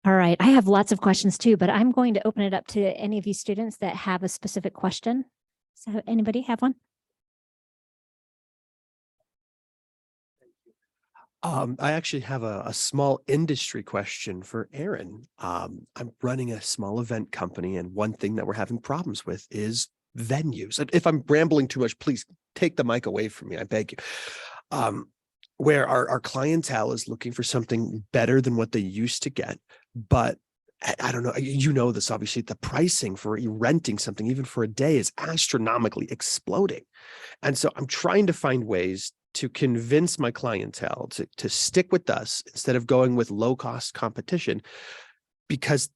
All right. I have lots of questions too, but I'm going to open it up to any of you students that have a specific question. So anybody have one? I actually have a small industry question for Aaron. I'm running a small event company, and one thing that we're having problems with is venues. And if I'm rambling too much, please take the mic away from me. I beg you. Where our clientele is looking for something better than what they used to get. But I don't know, this, obviously, the pricing for renting something, even for a day, is astronomically exploding. And so I'm trying to find ways to convince my clientele to stick with us instead of going with low-cost competition, because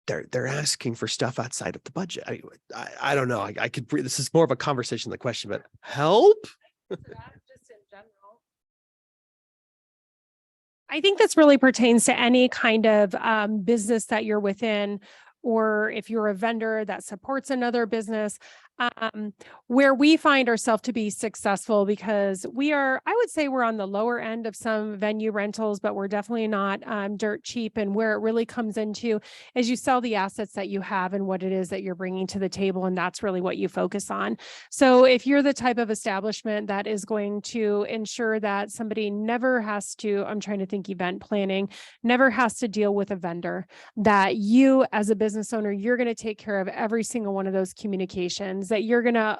they're asking for stuff outside of the budget. I don't know. I could breathe. This is more of a conversation than a question, but help. Just in general. I think this really pertains to any kind of business that you're within, or if you're a vendor that supports another business, where we find ourselves to be successful, because I would say we're on the lower end of some venue rentals, but we're definitely not dirt cheap. And where it really comes into is you sell the assets that you have and what it is that you're bringing to the table. And that's really what you focus on. So if you're the type of establishment that is going to ensure that somebody never has to, I'm trying to think event planning, never has to deal with a vendor, that you as a business owner, you're going to take care of every single one of those communications, that you're going to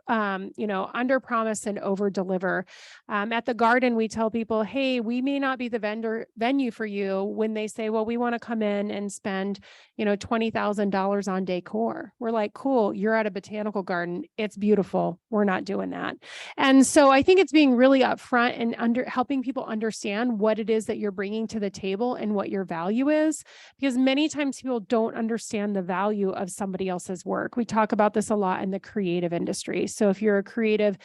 under promise and over deliver. At the garden, we tell people, hey, we may not be the venue for you, when they say, well, we want to come in and spend, $20,000 on decor. We're like, cool, you're at a botanical garden. It's beautiful. We're not doing that. And so I think it's being really upfront and helping people understand what it is that you're bringing to the table and what your value is, because many times people don't understand the value of somebody else's work. We talk about this a lot in the creative industry. So if you're a creative,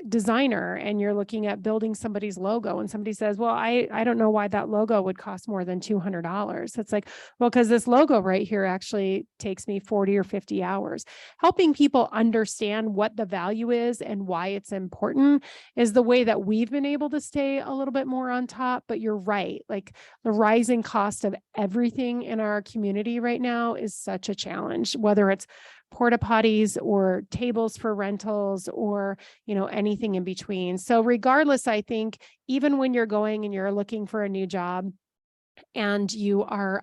designer, and you're looking at building somebody's logo, and somebody says, well, I don't know why that logo would cost more than $200. It's like, well, because this logo right here actually takes me 40 or 50 hours. Helping people understand what the value is and why it's important is the way that we've been able to stay a little bit more on top. But you're right. Like, the rising cost of everything in our community right now is such a challenge, whether it's porta potties or tables for rentals or, anything in between. So regardless, I think even when you're going and you're looking for a new job, and you are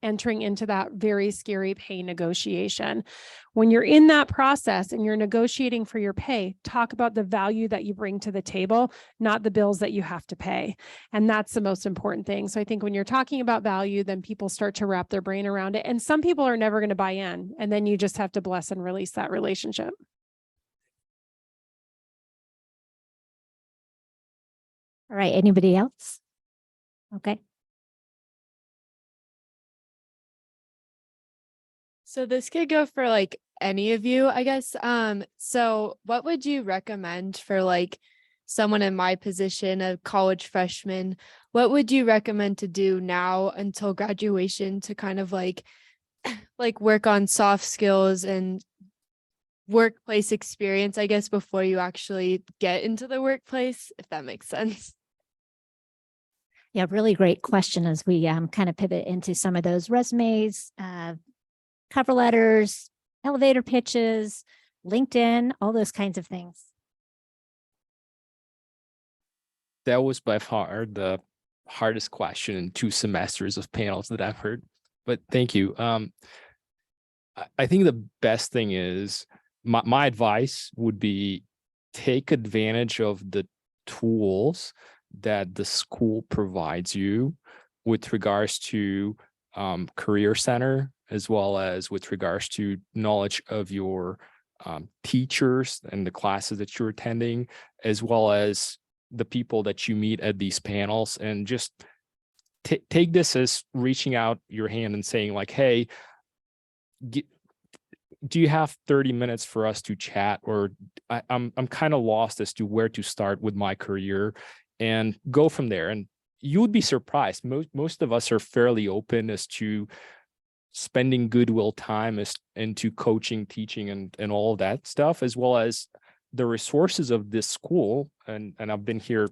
entering into that very scary pay negotiation. When you're in that process and you're negotiating for your pay, talk about the value that you bring to the table, not the bills that you have to pay. And that's the most important thing. So I think when you're talking about value, then people start to wrap their brain around it. And some people are never going to buy in. And then you just have to bless and release that relationship. All right. Anybody else? Okay. So this could go for like any of you, I guess. So what would you recommend for like someone in my position, a college freshman? What would you recommend to do now until graduation to kind of like work on soft skills and workplace experience, I guess, before you actually get into the workplace, if that makes sense? Yeah, really great question as we kind of pivot into some of those resumes, cover letters, elevator pitches, LinkedIn, all those kinds of things. That was by far the hardest question in 2 semesters of panels that I've heard, but thank you. I think the best thing is my advice would be take advantage of the tools that the school provides you with regards to Career Center, as well as with regards to knowledge of your teachers and the classes that you're attending, as well as the people that you meet at these panels, and just take this as reaching out your hand and saying like, hey, do you have 30 minutes for us to chat? Or I'm kind of lost as to where to start with my career, and go from there. And you would be surprised. Most of us are fairly open as to spending goodwill time into coaching, teaching, and all of that stuff, as well as the resources of this school. And I've been here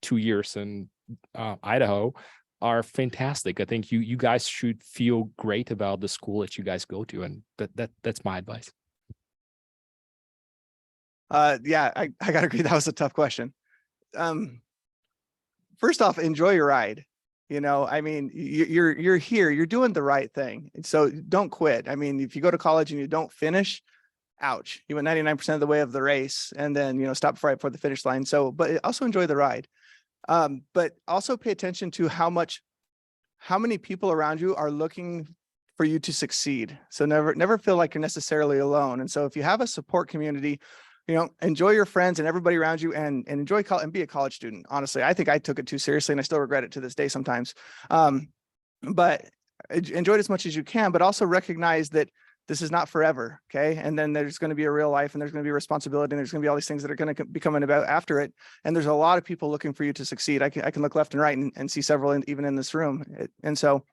2 years in Idaho, are fantastic. I think you guys should feel great about the school that you guys go to, and that's my advice. Yeah, I gotta agree. That was a tough question. First off, enjoy your ride. I mean, you're here, you're doing the right thing. So don't quit. I mean, if you go to college and you don't finish, ouch, you went 99% of the way of the race, and then, stop right before the finish line. So, but also enjoy the ride. But also pay attention to how many people around you are looking for you to succeed. So never feel like you're necessarily alone. And so if you have a support community, enjoy your friends and everybody around you, and enjoy college and be a college student. Honestly, I think I took it too seriously, and I still regret it to this day sometimes. But enjoy it as much as you can, but also recognize that this is not forever. Okay. And then there's going to be a real life, and there's going to be responsibility, and there's going to be all these things that are going to be coming about after it. And there's a lot of people looking for you to succeed. I can look left and right and see several even in this room. And so,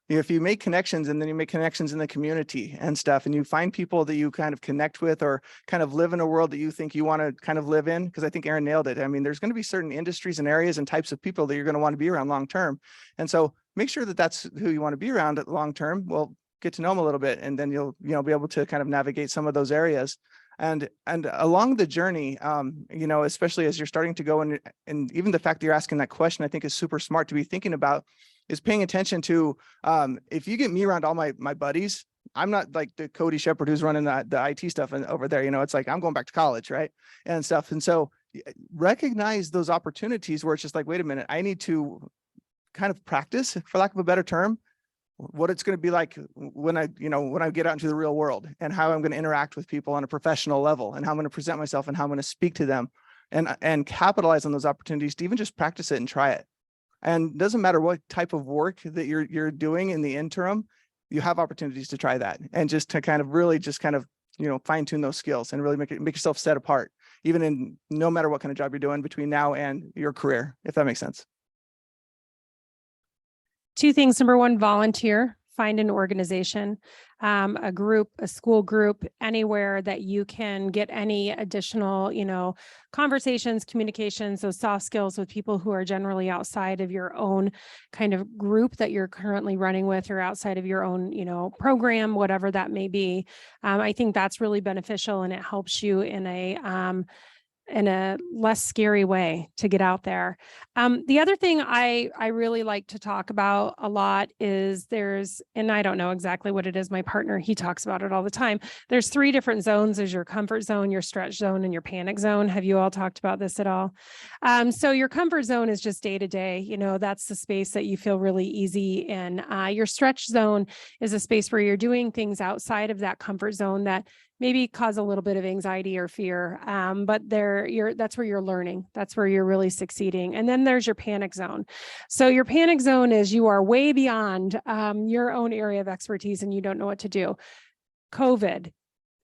if you make connections, and then you make connections in the community and stuff, and you find people that you kind of connect with, or kind of live in a world that you think you want to kind of live in, because I think Aaron nailed it. I mean, there's going to be certain industries and areas and types of people that you're going to want to be around long term. And so make sure that that's who you want to be around at long term. Well, get to know them a little bit, and then you'll be able to kind of navigate some of those areas. And along the journey, especially as you're starting to go in, and even the fact that you're asking that question, I think is super smart to be thinking about, is paying attention to, if you get me around all my buddies, I'm not like the Cody Shepherd who's running the IT stuff and over there, it's like, I'm going back to college, right? And stuff. And so recognize those opportunities where it's just like, wait a minute, I need to kind of practice, for lack of a better term, what it's going to be like when I get out into the real world, and how I'm going to interact with people on a professional level, and how I'm going to present myself, and how I'm going to speak to them, and capitalize on those opportunities to even just practice it and try it. And it doesn't matter what type of work that you're doing in the interim, you have opportunities to try that, and just to kind of really just kind of, fine tune those skills, and really make yourself set apart, even in no matter what kind of job you're doing between now and your career, if that makes sense. 2 things. Number 1, volunteer find an organization, a group, a school group, anywhere that you can get any additional, conversations, communications, those soft skills with people who are generally outside of your own kind of group that you're currently running with, or outside of your own, program, whatever that may be. I think that's really beneficial, and it helps you in a less scary way to get out there. The other thing I really like to talk about a lot is and I don't know exactly what it is. My partner, he talks about it all the time. There's 3 different zones. There's your comfort zone, your stretch zone, and your panic zone. Have you all talked about this at all? So your comfort zone is just day to day, that's the space that you feel really easy in. Your stretch zone is a space where you're doing things outside of that comfort zone that maybe cause a little bit of anxiety or fear. But that's where you're learning. That's where you're really succeeding. And then there's your panic zone. So your panic zone is you are way beyond your own area of expertise and you don't know what to do. COVID,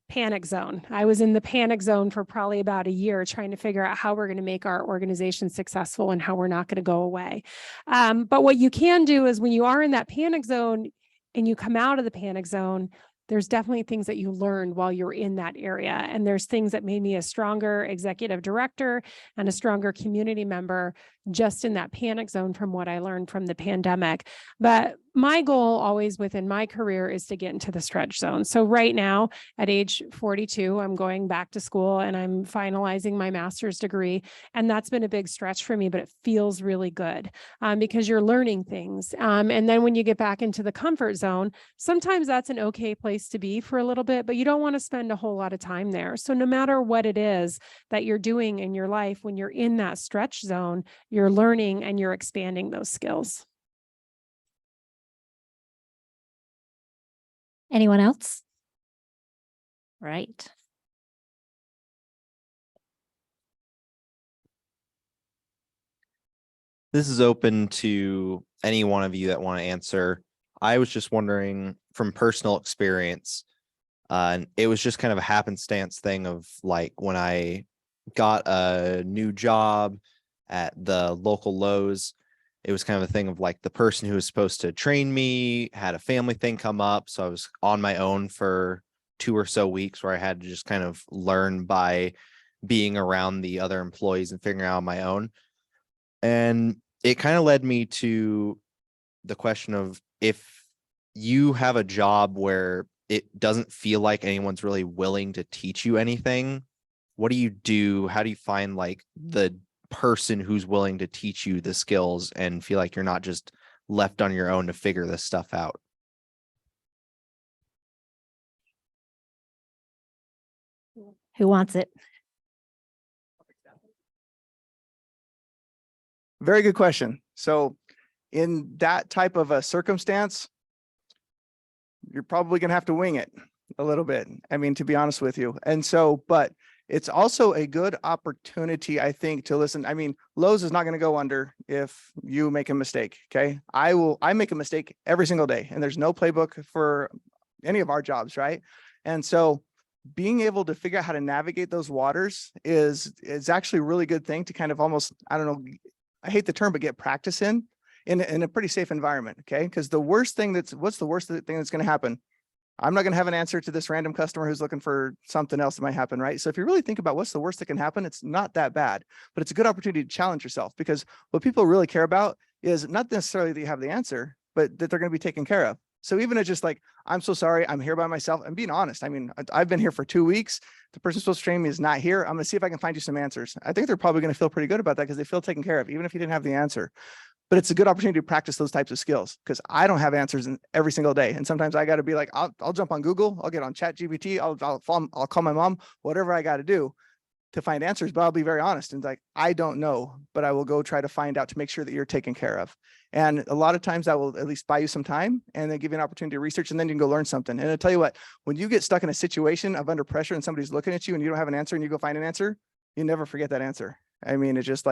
panic zone. I was in the panic zone for probably about a year trying to figure out how we're going to make our organization successful and how we're not going to go away. But what you can do is when you are in that panic zone and you come out of the panic zone, there's definitely things that you learned while you're in that area. And there's things that made me a stronger executive director and a stronger community member just in that panic zone from what I learned from the pandemic. But my goal always within my career is to get into the stretch zone. So right now at age 42, I'm going back to school and I'm finalizing my master's degree. And that's been a big stretch for me, but it feels really good because you're learning things. And then when you get back into the comfort zone, sometimes that's an okay place to be for a little bit, but you don't want to spend a whole lot of time there. So no matter what it is that you're doing in your life, when you're in that stretch zone, you're learning and you're expanding those skills. Anyone else? Right. This is open to any one of you that want to answer. I was just wondering from personal experience, and it was just kind of a happenstance thing of like when I got a new job at the local Lowe's, it was kind of a thing of like the person who was supposed to train me had a family thing come up. So I was on my own for 2 or so weeks where I had to just kind of learn by being around the other employees and figuring out on my own. And it kind of led me to the question of if you have a job where it doesn't feel like anyone's really willing to teach you anything, what do you do? How do you find like the person who's willing to teach you the skills and feel like you're not just left on your own to figure this stuff out? Who wants it? Very good question. So in that type of a circumstance, you're probably going to have to wing it a little bit. I mean, to be honest with you. And so, but it's also a good opportunity, I think, to listen. I mean, Lowe's is not going to go under if you make a mistake. Okay. I make a mistake every single day and there's no playbook for any of our jobs. Right. And so being able to figure out how to navigate those waters is actually a really good thing to kind of almost, I don't know, I hate the term, but get practice in a pretty safe environment. Okay. Because what's the worst thing that's going to happen? I'm not going to have an answer to this random customer who's looking for something else that might happen, right? So if you really think about what's the worst that can happen, it's not that bad, but it's a good opportunity to challenge yourself, because what people really care about is not necessarily that you have the answer, but that they're going to be taken care of. So even it's just like, I'm so sorry, I'm here by myself. I'm being honest. I mean, I've been here for 2 weeks. The person supposed to train me is not here. I'm going to see if I can find you some answers. I think they're probably going to feel pretty good about that because they feel taken care of, even if you didn't have the answer. But it's a good opportunity to practice those types of skills, because I don't have answers every single day. And sometimes I got to be like, I'll jump on Google, I'll get on ChatGPT, I'll call my mom, whatever I got to do to find answers. But I'll be very honest and like, I don't know, but I will go try to find out to make sure that you're taken care of. And a lot of times that will at least buy you some time and then give you an opportunity to research, and then you can go learn something. And I'll tell you what, when you get stuck in a situation of under pressure and somebody's looking at you and you don't have an answer and you go find an answer, you never forget that answer. I mean, it just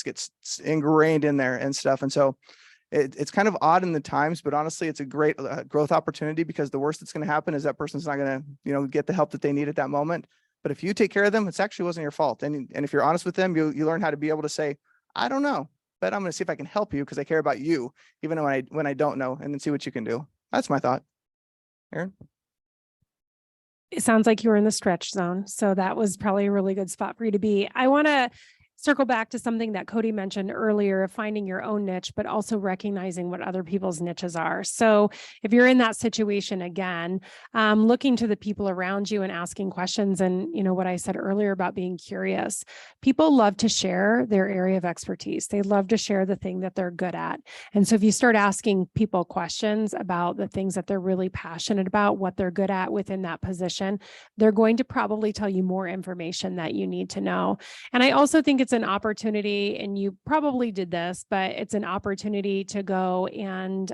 gets ingrained in there and stuff. And so it's kind of odd in the times, but honestly, it's a great growth opportunity, because the worst that's going to happen is that person's not going to, get the help that they need at that moment. But if you take care of them, it actually wasn't your fault. And if you're honest with them, you learn how to be able to say, I don't know, but I'm going to see if I can help you because I care about you, even when I don't know, and then see what you can do. That's my thought. Aaron? It sounds like you were in the stretch zone. So that was probably a really good spot for you to be. I want to circle back to something that Cody mentioned earlier of finding your own niche, but also recognizing what other people's niches are. So if you're in that situation again, looking to the people around you and asking questions, and you know what I said earlier about being curious, people love to share their area of expertise. They love to share the thing that they're good at. And so if you start asking people questions about the things that they're really passionate about, what they're good at within that position, they're going to probably tell you more information that you need to know. And I also think it's an opportunity, and you probably did this, but it's an opportunity to go and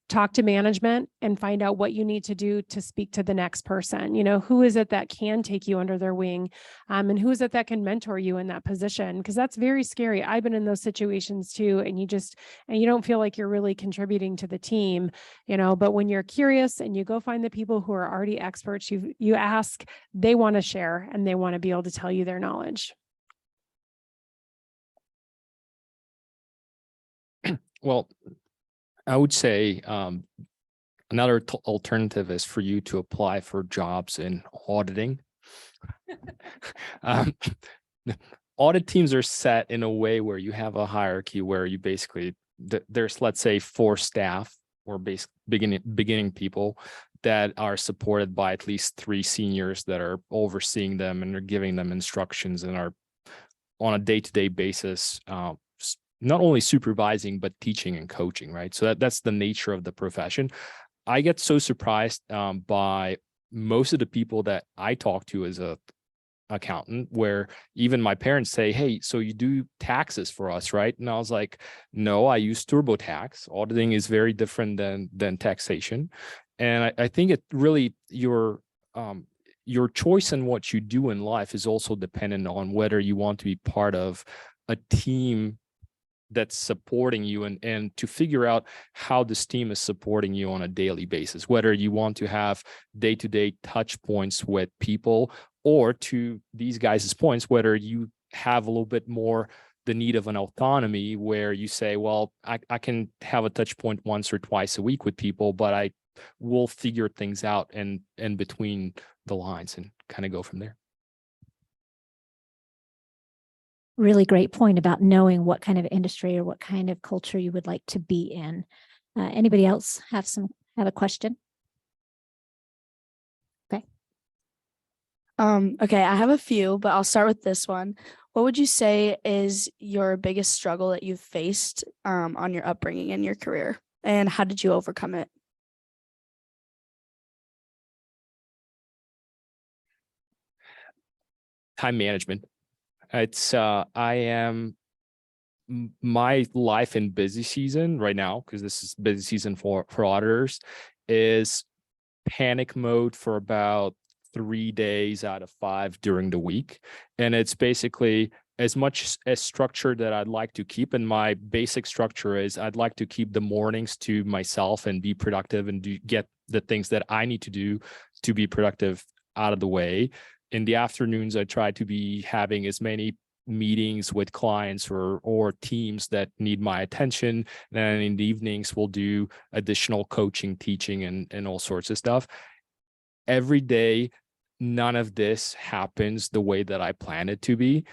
talk to management and find out what you need to do to speak to the next person. You know, who is it that can take you under their wing, and who is it that can mentor you in that position? Because that's very scary. I've been in those situations too, and you don't feel like you're really contributing to the team, you know, but when you're curious and you go find the people who are already experts, you ask, they want to share and they want to be able to tell you their knowledge. Well, I would say another alternative is for you to apply for jobs in auditing. Audit teams are set in a way where you have a hierarchy where you basically, there's, let's say, 4 staff or beginning people that are supported by at least 3 seniors that are overseeing them and are giving them instructions and are on a day-to-day basis not only supervising, but teaching and coaching, right? So that's the nature of the profession. I get so surprised by most of the people that I talk to as a accountant, where even my parents say, hey, so you do taxes for us, right? And I was like, no, I use TurboTax. Auditing is very different than taxation. And I think it really, your choice in what you do in life is also dependent on whether you want to be part of a team that's supporting you, and to figure out how this team is supporting you on a daily basis, whether you want to have day-to-day touch points with people, or to these guys' points, whether you have a little bit more the need of an autonomy where you say, well, I can have a touch point once or twice a week with people, but I will figure things out and between the lines and kind of go from there. Really great point about knowing what kind of industry or what kind of culture you would like to be in. Anybody else have a question? Okay. Okay, I have a few, but I'll start with this one. What would you say is your biggest struggle that you've faced on your upbringing and your career, and how did you overcome it? Time management. It's my life in busy season right now, because this is busy season for auditors, is panic mode for about 3 days out of 5 during the week. And it's basically as much as structure that I'd like to keep. And my basic structure is I'd like to keep the mornings to myself and be productive and get the things that I need to do to be productive out of the way. In the afternoons, I try to be having as many meetings with clients or teams that need my attention. Then in the evenings, we'll do additional coaching, teaching, and all sorts of stuff. Every day, none of this happens the way that I planned it to be.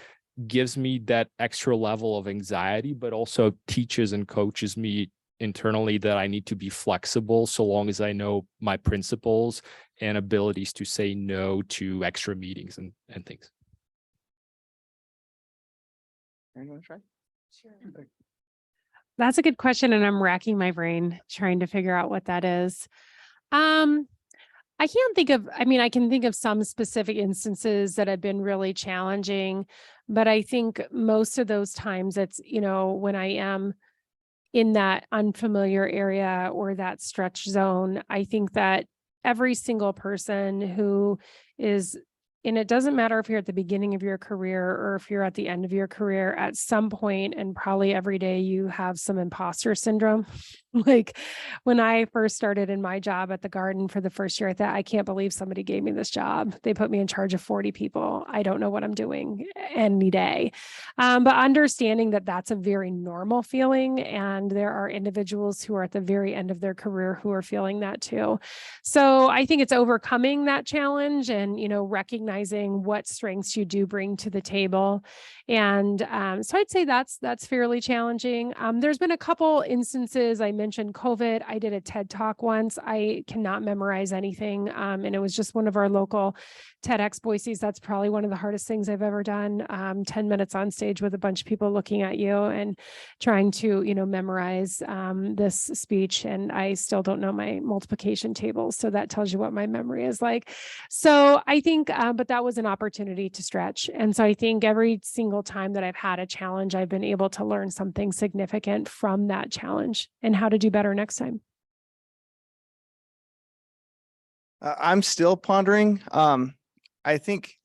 Gives me that extra level of anxiety, but also teaches and coaches me internally that I need to be flexible so long as I know my principles and abilities to say no to extra meetings and things. Aaron, you want to try? Sure. That's a good question, and I'm racking my brain trying to figure out what that is. I can't think of, I can think of some specific instances that have been really challenging, but I think most of those times it's, when I am in that unfamiliar area or that stretch zone, I think that every single person who is and it doesn't matter if you're at the beginning of your career or if you're at the end of your career, at some point, and probably every day, you have some imposter syndrome. Like when I first started in my job at the garden for the first year, I thought, I can't believe somebody gave me this job. They put me in charge of 40 people. I don't know what I'm doing any day. But understanding that that's a very normal feeling. And there are individuals who are at the very end of their career who are feeling that too. So I think it's overcoming that challenge and, recognizing what strengths you do bring to the table. And so I'd say that's fairly challenging. There's been a couple instances. I mentioned COVID. I did a TED Talk once. I cannot memorize anything. And it was just one of our local TEDx Boise's. That's probably one of the hardest things I've ever done. 10 minutes on stage with a bunch of people looking at you and trying to, memorize this speech. And I still don't know my multiplication tables. So that tells you what my memory is like. So I think, but that was an opportunity to stretch. And so I think every single time that I've had a challenge, I've been able to learn something significant from that challenge and how to do better next time. I'm still pondering. I think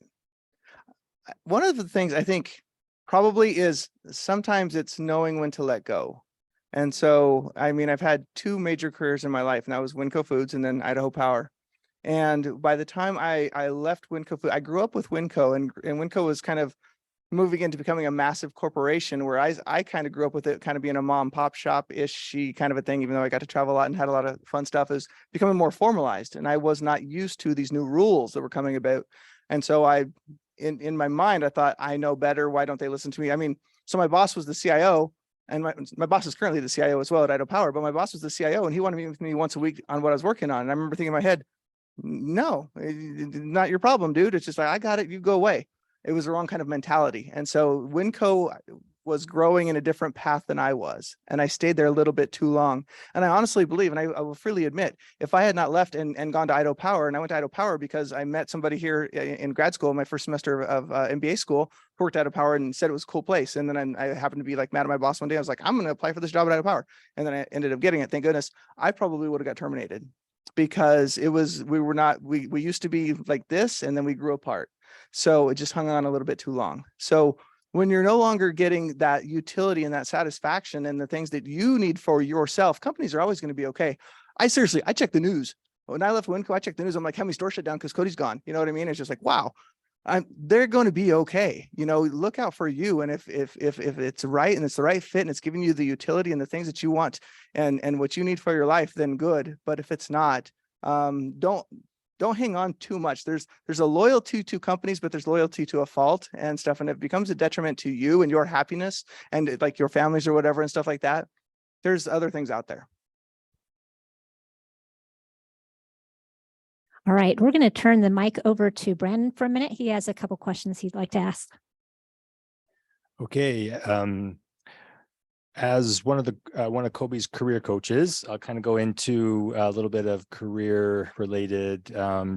one of the things I think probably is sometimes it's knowing when to let go. And so, I mean, I've had two major careers in my life, and that was Winco Foods and then Idaho Power. And by the time I left Winco Food, I grew up with Winco, and Winco was kind of moving into becoming a massive corporation, where I kind of grew up with it kind of being a mom pop shop-ish kind of a thing, even though I got to travel a lot and had a lot of fun stuff. It was becoming more formalized, and I was not used to these new rules that were coming about. And so in my mind, I thought, I know better. Why don't they listen to me? I mean, so my boss was the CIO, and my boss is currently the CIO as well at Idaho Power, but my boss was the CIO, and he wanted to meet with me once a week on what I was working on. And I remember thinking in my head, no, not your problem, dude. It's just like, I got it. You go away. It was the wrong kind of mentality. And so Winco was growing in a different path than I was. And I stayed there a little bit too long. And I honestly believe, and I will freely admit, if I had not left and gone to Idaho Power, and I went to Idaho Power because I met somebody here in grad school, my first semester of MBA school, who worked at Idaho Power and said it was a cool place. And then I happened to be like mad at my boss one day. I was like, I'm going to apply for this job at Idaho Power. And then I ended up getting it. Thank goodness. I probably would have got terminated, because we used to be like this, and then we grew apart. So it just hung on a little bit too long. So when you're no longer getting that utility and that satisfaction and the things that you need for yourself, companies are always going to be okay. I check the news. When I left Winco, I checked the news. I'm like, how many stores shut down because Cody's gone? You know what I mean? It's just like, wow, they're going to be okay. Look out for you. And if it's right and it's the right fit and it's giving you the utility and the things that you want and what you need for your life, then good. But if it's not, don't hang on too much. There's a loyalty to companies, but there's loyalty to a fault and stuff. And it becomes a detriment to you and your happiness and like your families or whatever and stuff like that. There's other things out there. All right, we're going to turn the mic over to Brandon for a minute. He has a couple questions he'd like to ask. Okay. As one of COBE's career coaches, I'll kind of go into a little bit of career related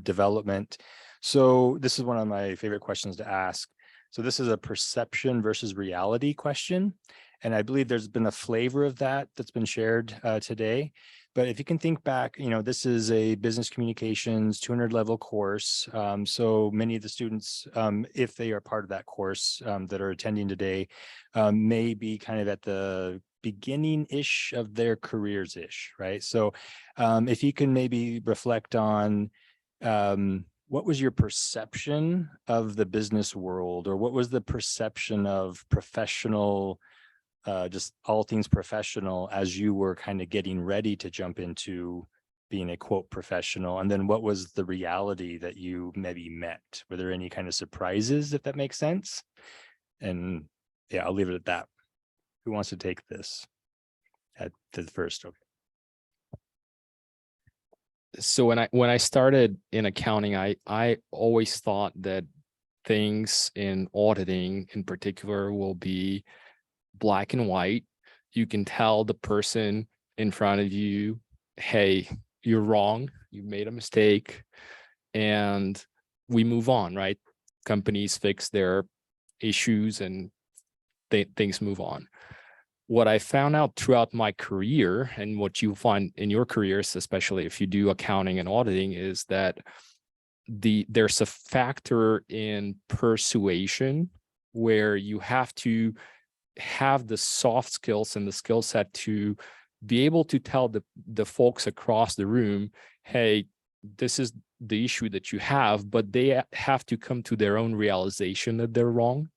development. So this is one of my favorite questions to ask. So this is a perception versus reality question. And I believe there's been a flavor of that that's been shared today. But if you can think back, this is a business communications 200 level course. So many of the students, if they are part of that course that are attending today, may be kind of at the beginning-ish of their careers-ish, right? So if you can maybe reflect on what was your perception of the business world, or what was the perception of professional, just all things professional, as you were kind of getting ready to jump into being a quote professional? And then what was the reality that you maybe met? Were there any kind of surprises, if that makes sense? And yeah, I'll leave it at that. Who wants to take this at the first? Okay. So when I started in accounting, I always thought that things in auditing in particular will be black and white. You can tell the person in front of you, hey, you're wrong, you made a mistake, and we move on, right? Companies fix their issues and things move on. What I found out throughout my career, and what you find in your careers, especially if you do accounting and auditing, is that there's a factor in persuasion where you have to have the soft skills and the skill set to be able to tell the folks across the room, hey, this is the issue that you have, but they have to come to their own realization that they're wrong,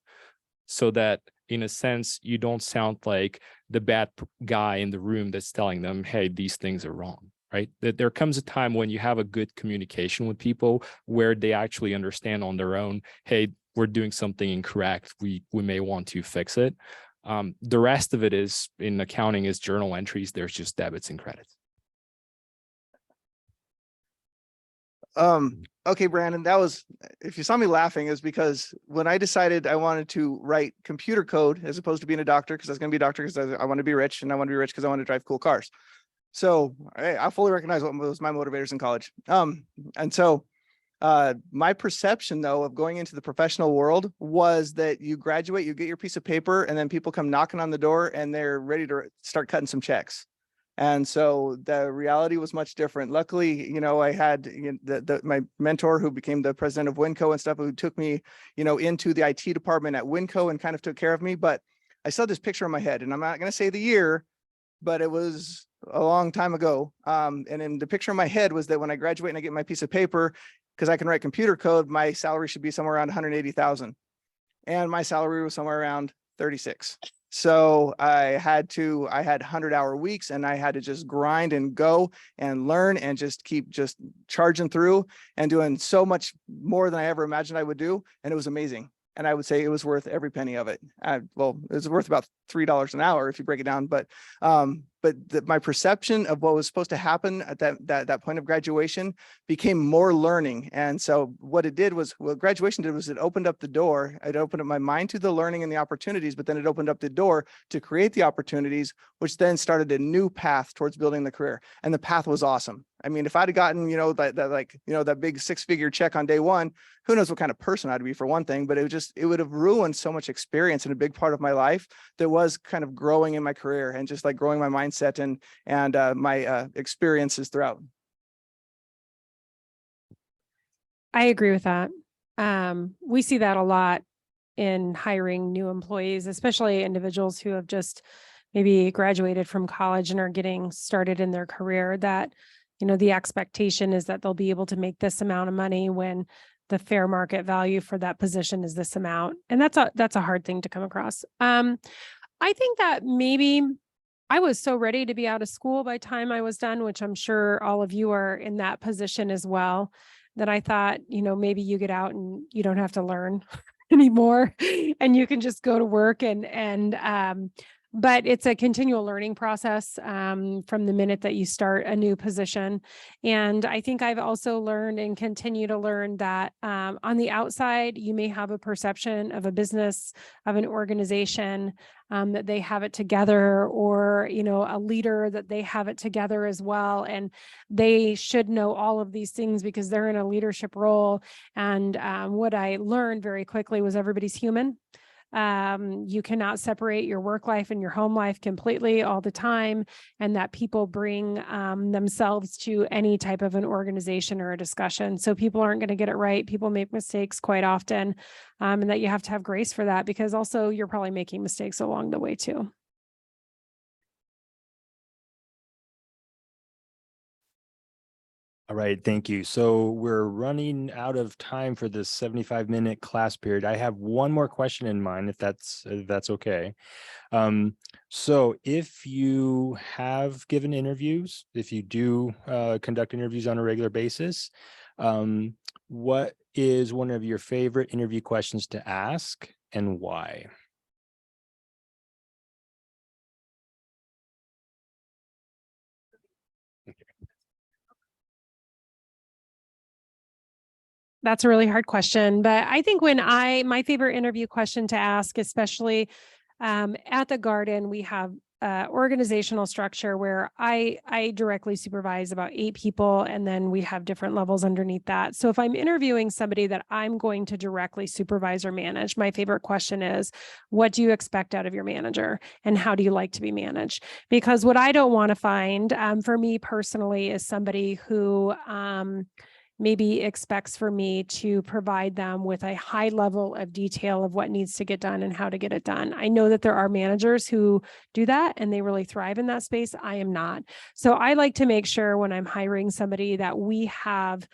so that in a sense, you don't sound like the bad guy in the room that's telling them, hey, these things are wrong, right? That there comes a time when you have a good communication with people where they actually understand on their own, hey, we're doing something incorrect. We may want to fix it. The rest of it is in accounting is journal entries. There's just debits and credits. Okay, Brandon, that was, if you saw me laughing, is because when I decided I wanted to write computer code as opposed to being a doctor, because I was going to be a doctor because I want to be rich, and I want to be rich because I want to drive cool cars. So I fully recognize what was my motivators in college. And so my perception though of going into the professional world was that you graduate, you get your piece of paper, and then people come knocking on the door and they're ready to start cutting some checks. And so the reality was much different. Luckily, I had my mentor who became the president of Winco and stuff, who took me, into the IT department at Winco and kind of took care of me. But I still have this picture in my head, and I'm not going to say the year, but it was a long time ago. And in the picture in my head was that when I graduate and I get my piece of paper, because I can write computer code, my salary should be somewhere around 180,000. And my salary was somewhere around 36. So I had 100-hour weeks, and I had to just grind and go and learn and just keep just charging through and doing so much more than I ever imagined I would do. And it was amazing. And I would say it was worth every penny of it. Well, it was worth about $3 an hour if you break it down. But my perception of what was supposed to happen at that point of graduation became more learning. And so what it did was, what graduation did was it opened up the door. It opened up my mind to the learning and the opportunities, but then it opened up the door to create the opportunities, which then started a new path towards building the career. And the path was awesome. I mean, if I'd have gotten, that big 6-figure check on day one, who knows what kind of person I'd be, for one thing, but it would have ruined so much experience in a big part of my life that was kind of growing in my career and just like growing my mindset and my experiences throughout. I agree with that. We see that a lot in hiring new employees, especially individuals who have just maybe graduated from college and are getting started in their career, that, the expectation is that they'll be able to make this amount of money when the fair market value for that position is this amount. And that's a hard thing to come across. I think that maybe I was so ready to be out of school by the time I was done, which I'm sure all of you are in that position as well, that I thought, maybe you get out and you don't have to learn anymore and you can just go to work but it's a continual learning process from the minute that you start a new position. And I think I've also learned and continue to learn that on the outside, you may have a perception of a business, of an organization, that they have it together, or, a leader that they have it together as well. And they should know all of these things because they're in a leadership role. And what I learned very quickly was everybody's human. You cannot separate your work life and your home life completely all the time, and that people bring themselves to any type of an organization or a discussion. So people aren't going to get it right. People make mistakes quite often, and that you have to have grace for that, because also you're probably making mistakes along the way too. All right, thank you. So we're running out of time for this 75-minute class period. I have one more question in mind, if that's okay. So if you have given interviews, if you do conduct interviews on a regular basis, what is one of your favorite interview questions to ask and why? That's a really hard question, but I think my favorite interview question to ask, especially at the Garden, we have organizational structure where I directly supervise about 8 people, and then we have different levels underneath that. So if I'm interviewing somebody that I'm going to directly supervise or manage, my favorite question is, what do you expect out of your manager, and how do you like to be managed? Because what I don't want to find for me personally is somebody who maybe expects for me to provide them with a high level of detail of what needs to get done and how to get it done. I know that there are managers who do that and they really thrive in that space. I am not. So I like to make sure when I'm hiring somebody that we have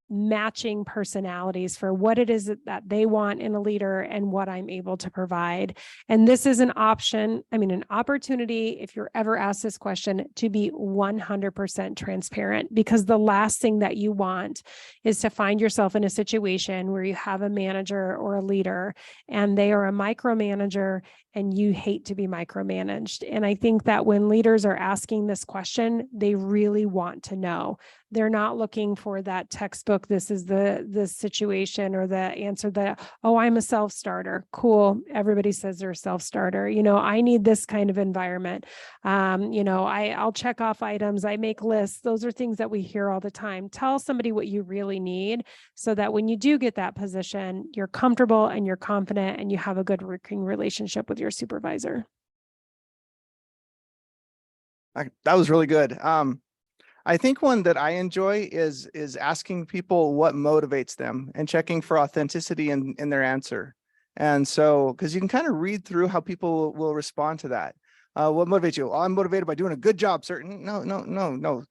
matching personalities for what it is that they want in a leader and what I'm able to provide. And this is an opportunity, if you're ever asked this question, to be 100% transparent, because the last thing that you want is to find yourself in a situation where you have a manager or a leader and they are a micromanager and you hate to be micromanaged. And I think that when leaders are asking this question, they really want to know. They're not looking for that textbook. This is the situation or the answer that, oh, I'm a self-starter. Cool. Everybody says they're a self-starter. I need this kind of environment. I'll check off items. I make lists. Those are things that we hear all the time. Tell somebody what you really need so that when you do get that position, you're comfortable and you're confident and you have a good working relationship with your supervisor. That was really good. I think one that I enjoy is asking people what motivates them and checking for authenticity in their answer. And so, because you can kind of read through how people will respond to that. What motivates you? Oh, I'm motivated by doing a good job. Certain. No.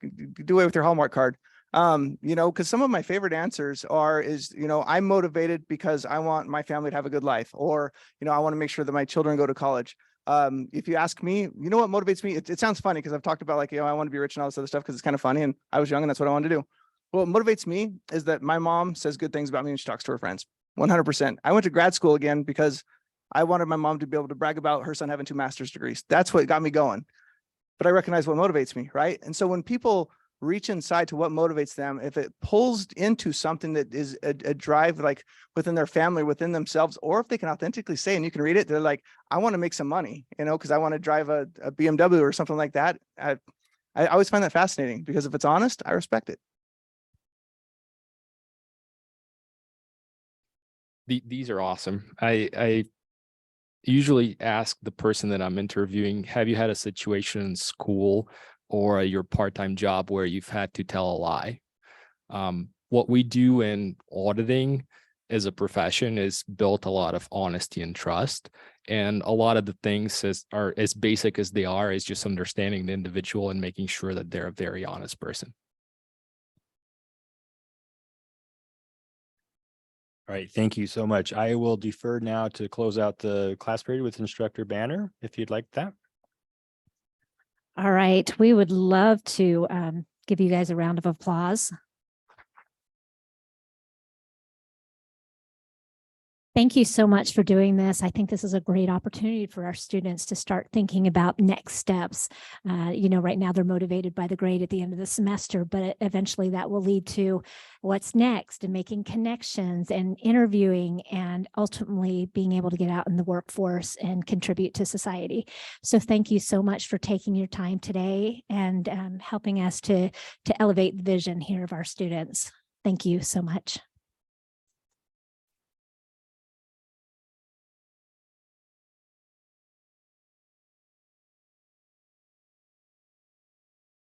Do away with your Hallmark card. Because some of my favorite answers is I'm motivated because I want my family to have a good life, or, I want to make sure that my children go to college. If you ask me, what motivates me? It sounds funny because I've talked about I want to be rich and all this other stuff because it's kind of funny and I was young and that's what I wanted to do. What motivates me is that my mom says good things about me when she talks to her friends. 100%. I went to grad school again because I wanted my mom to be able to brag about her son having 2 master's degrees. That's what got me going. But I recognize what motivates me, right? And so when people reach inside to what motivates them, if it pulls into something that is a drive within their family, within themselves, or if they can authentically say, and you can read it, they're like, I want to make some money, because I want to drive a BMW or something like that. I always find that fascinating because if it's honest, I respect it. These are awesome. I usually ask the person that I'm interviewing, have you had a situation in school or your part-time job where you've had to tell a lie? What we do in auditing as a profession is built a lot of honesty and trust. And a lot of the things are as basic as they are, is just understanding the individual and making sure that they're a very honest person. All right, thank you so much. I will defer now to close out the class period with Instructor Banner, if you'd like that. All right, we would love to give you guys a round of applause. Thank you so much for doing this. I think this is a great opportunity for our students to start thinking about next steps. Right now they're motivated by the grade at the end of the semester, but eventually that will lead to what's next and making connections and interviewing and ultimately being able to get out in the workforce and contribute to society. So thank you so much for taking your time today and helping us to elevate the vision here of our students. Thank you so much.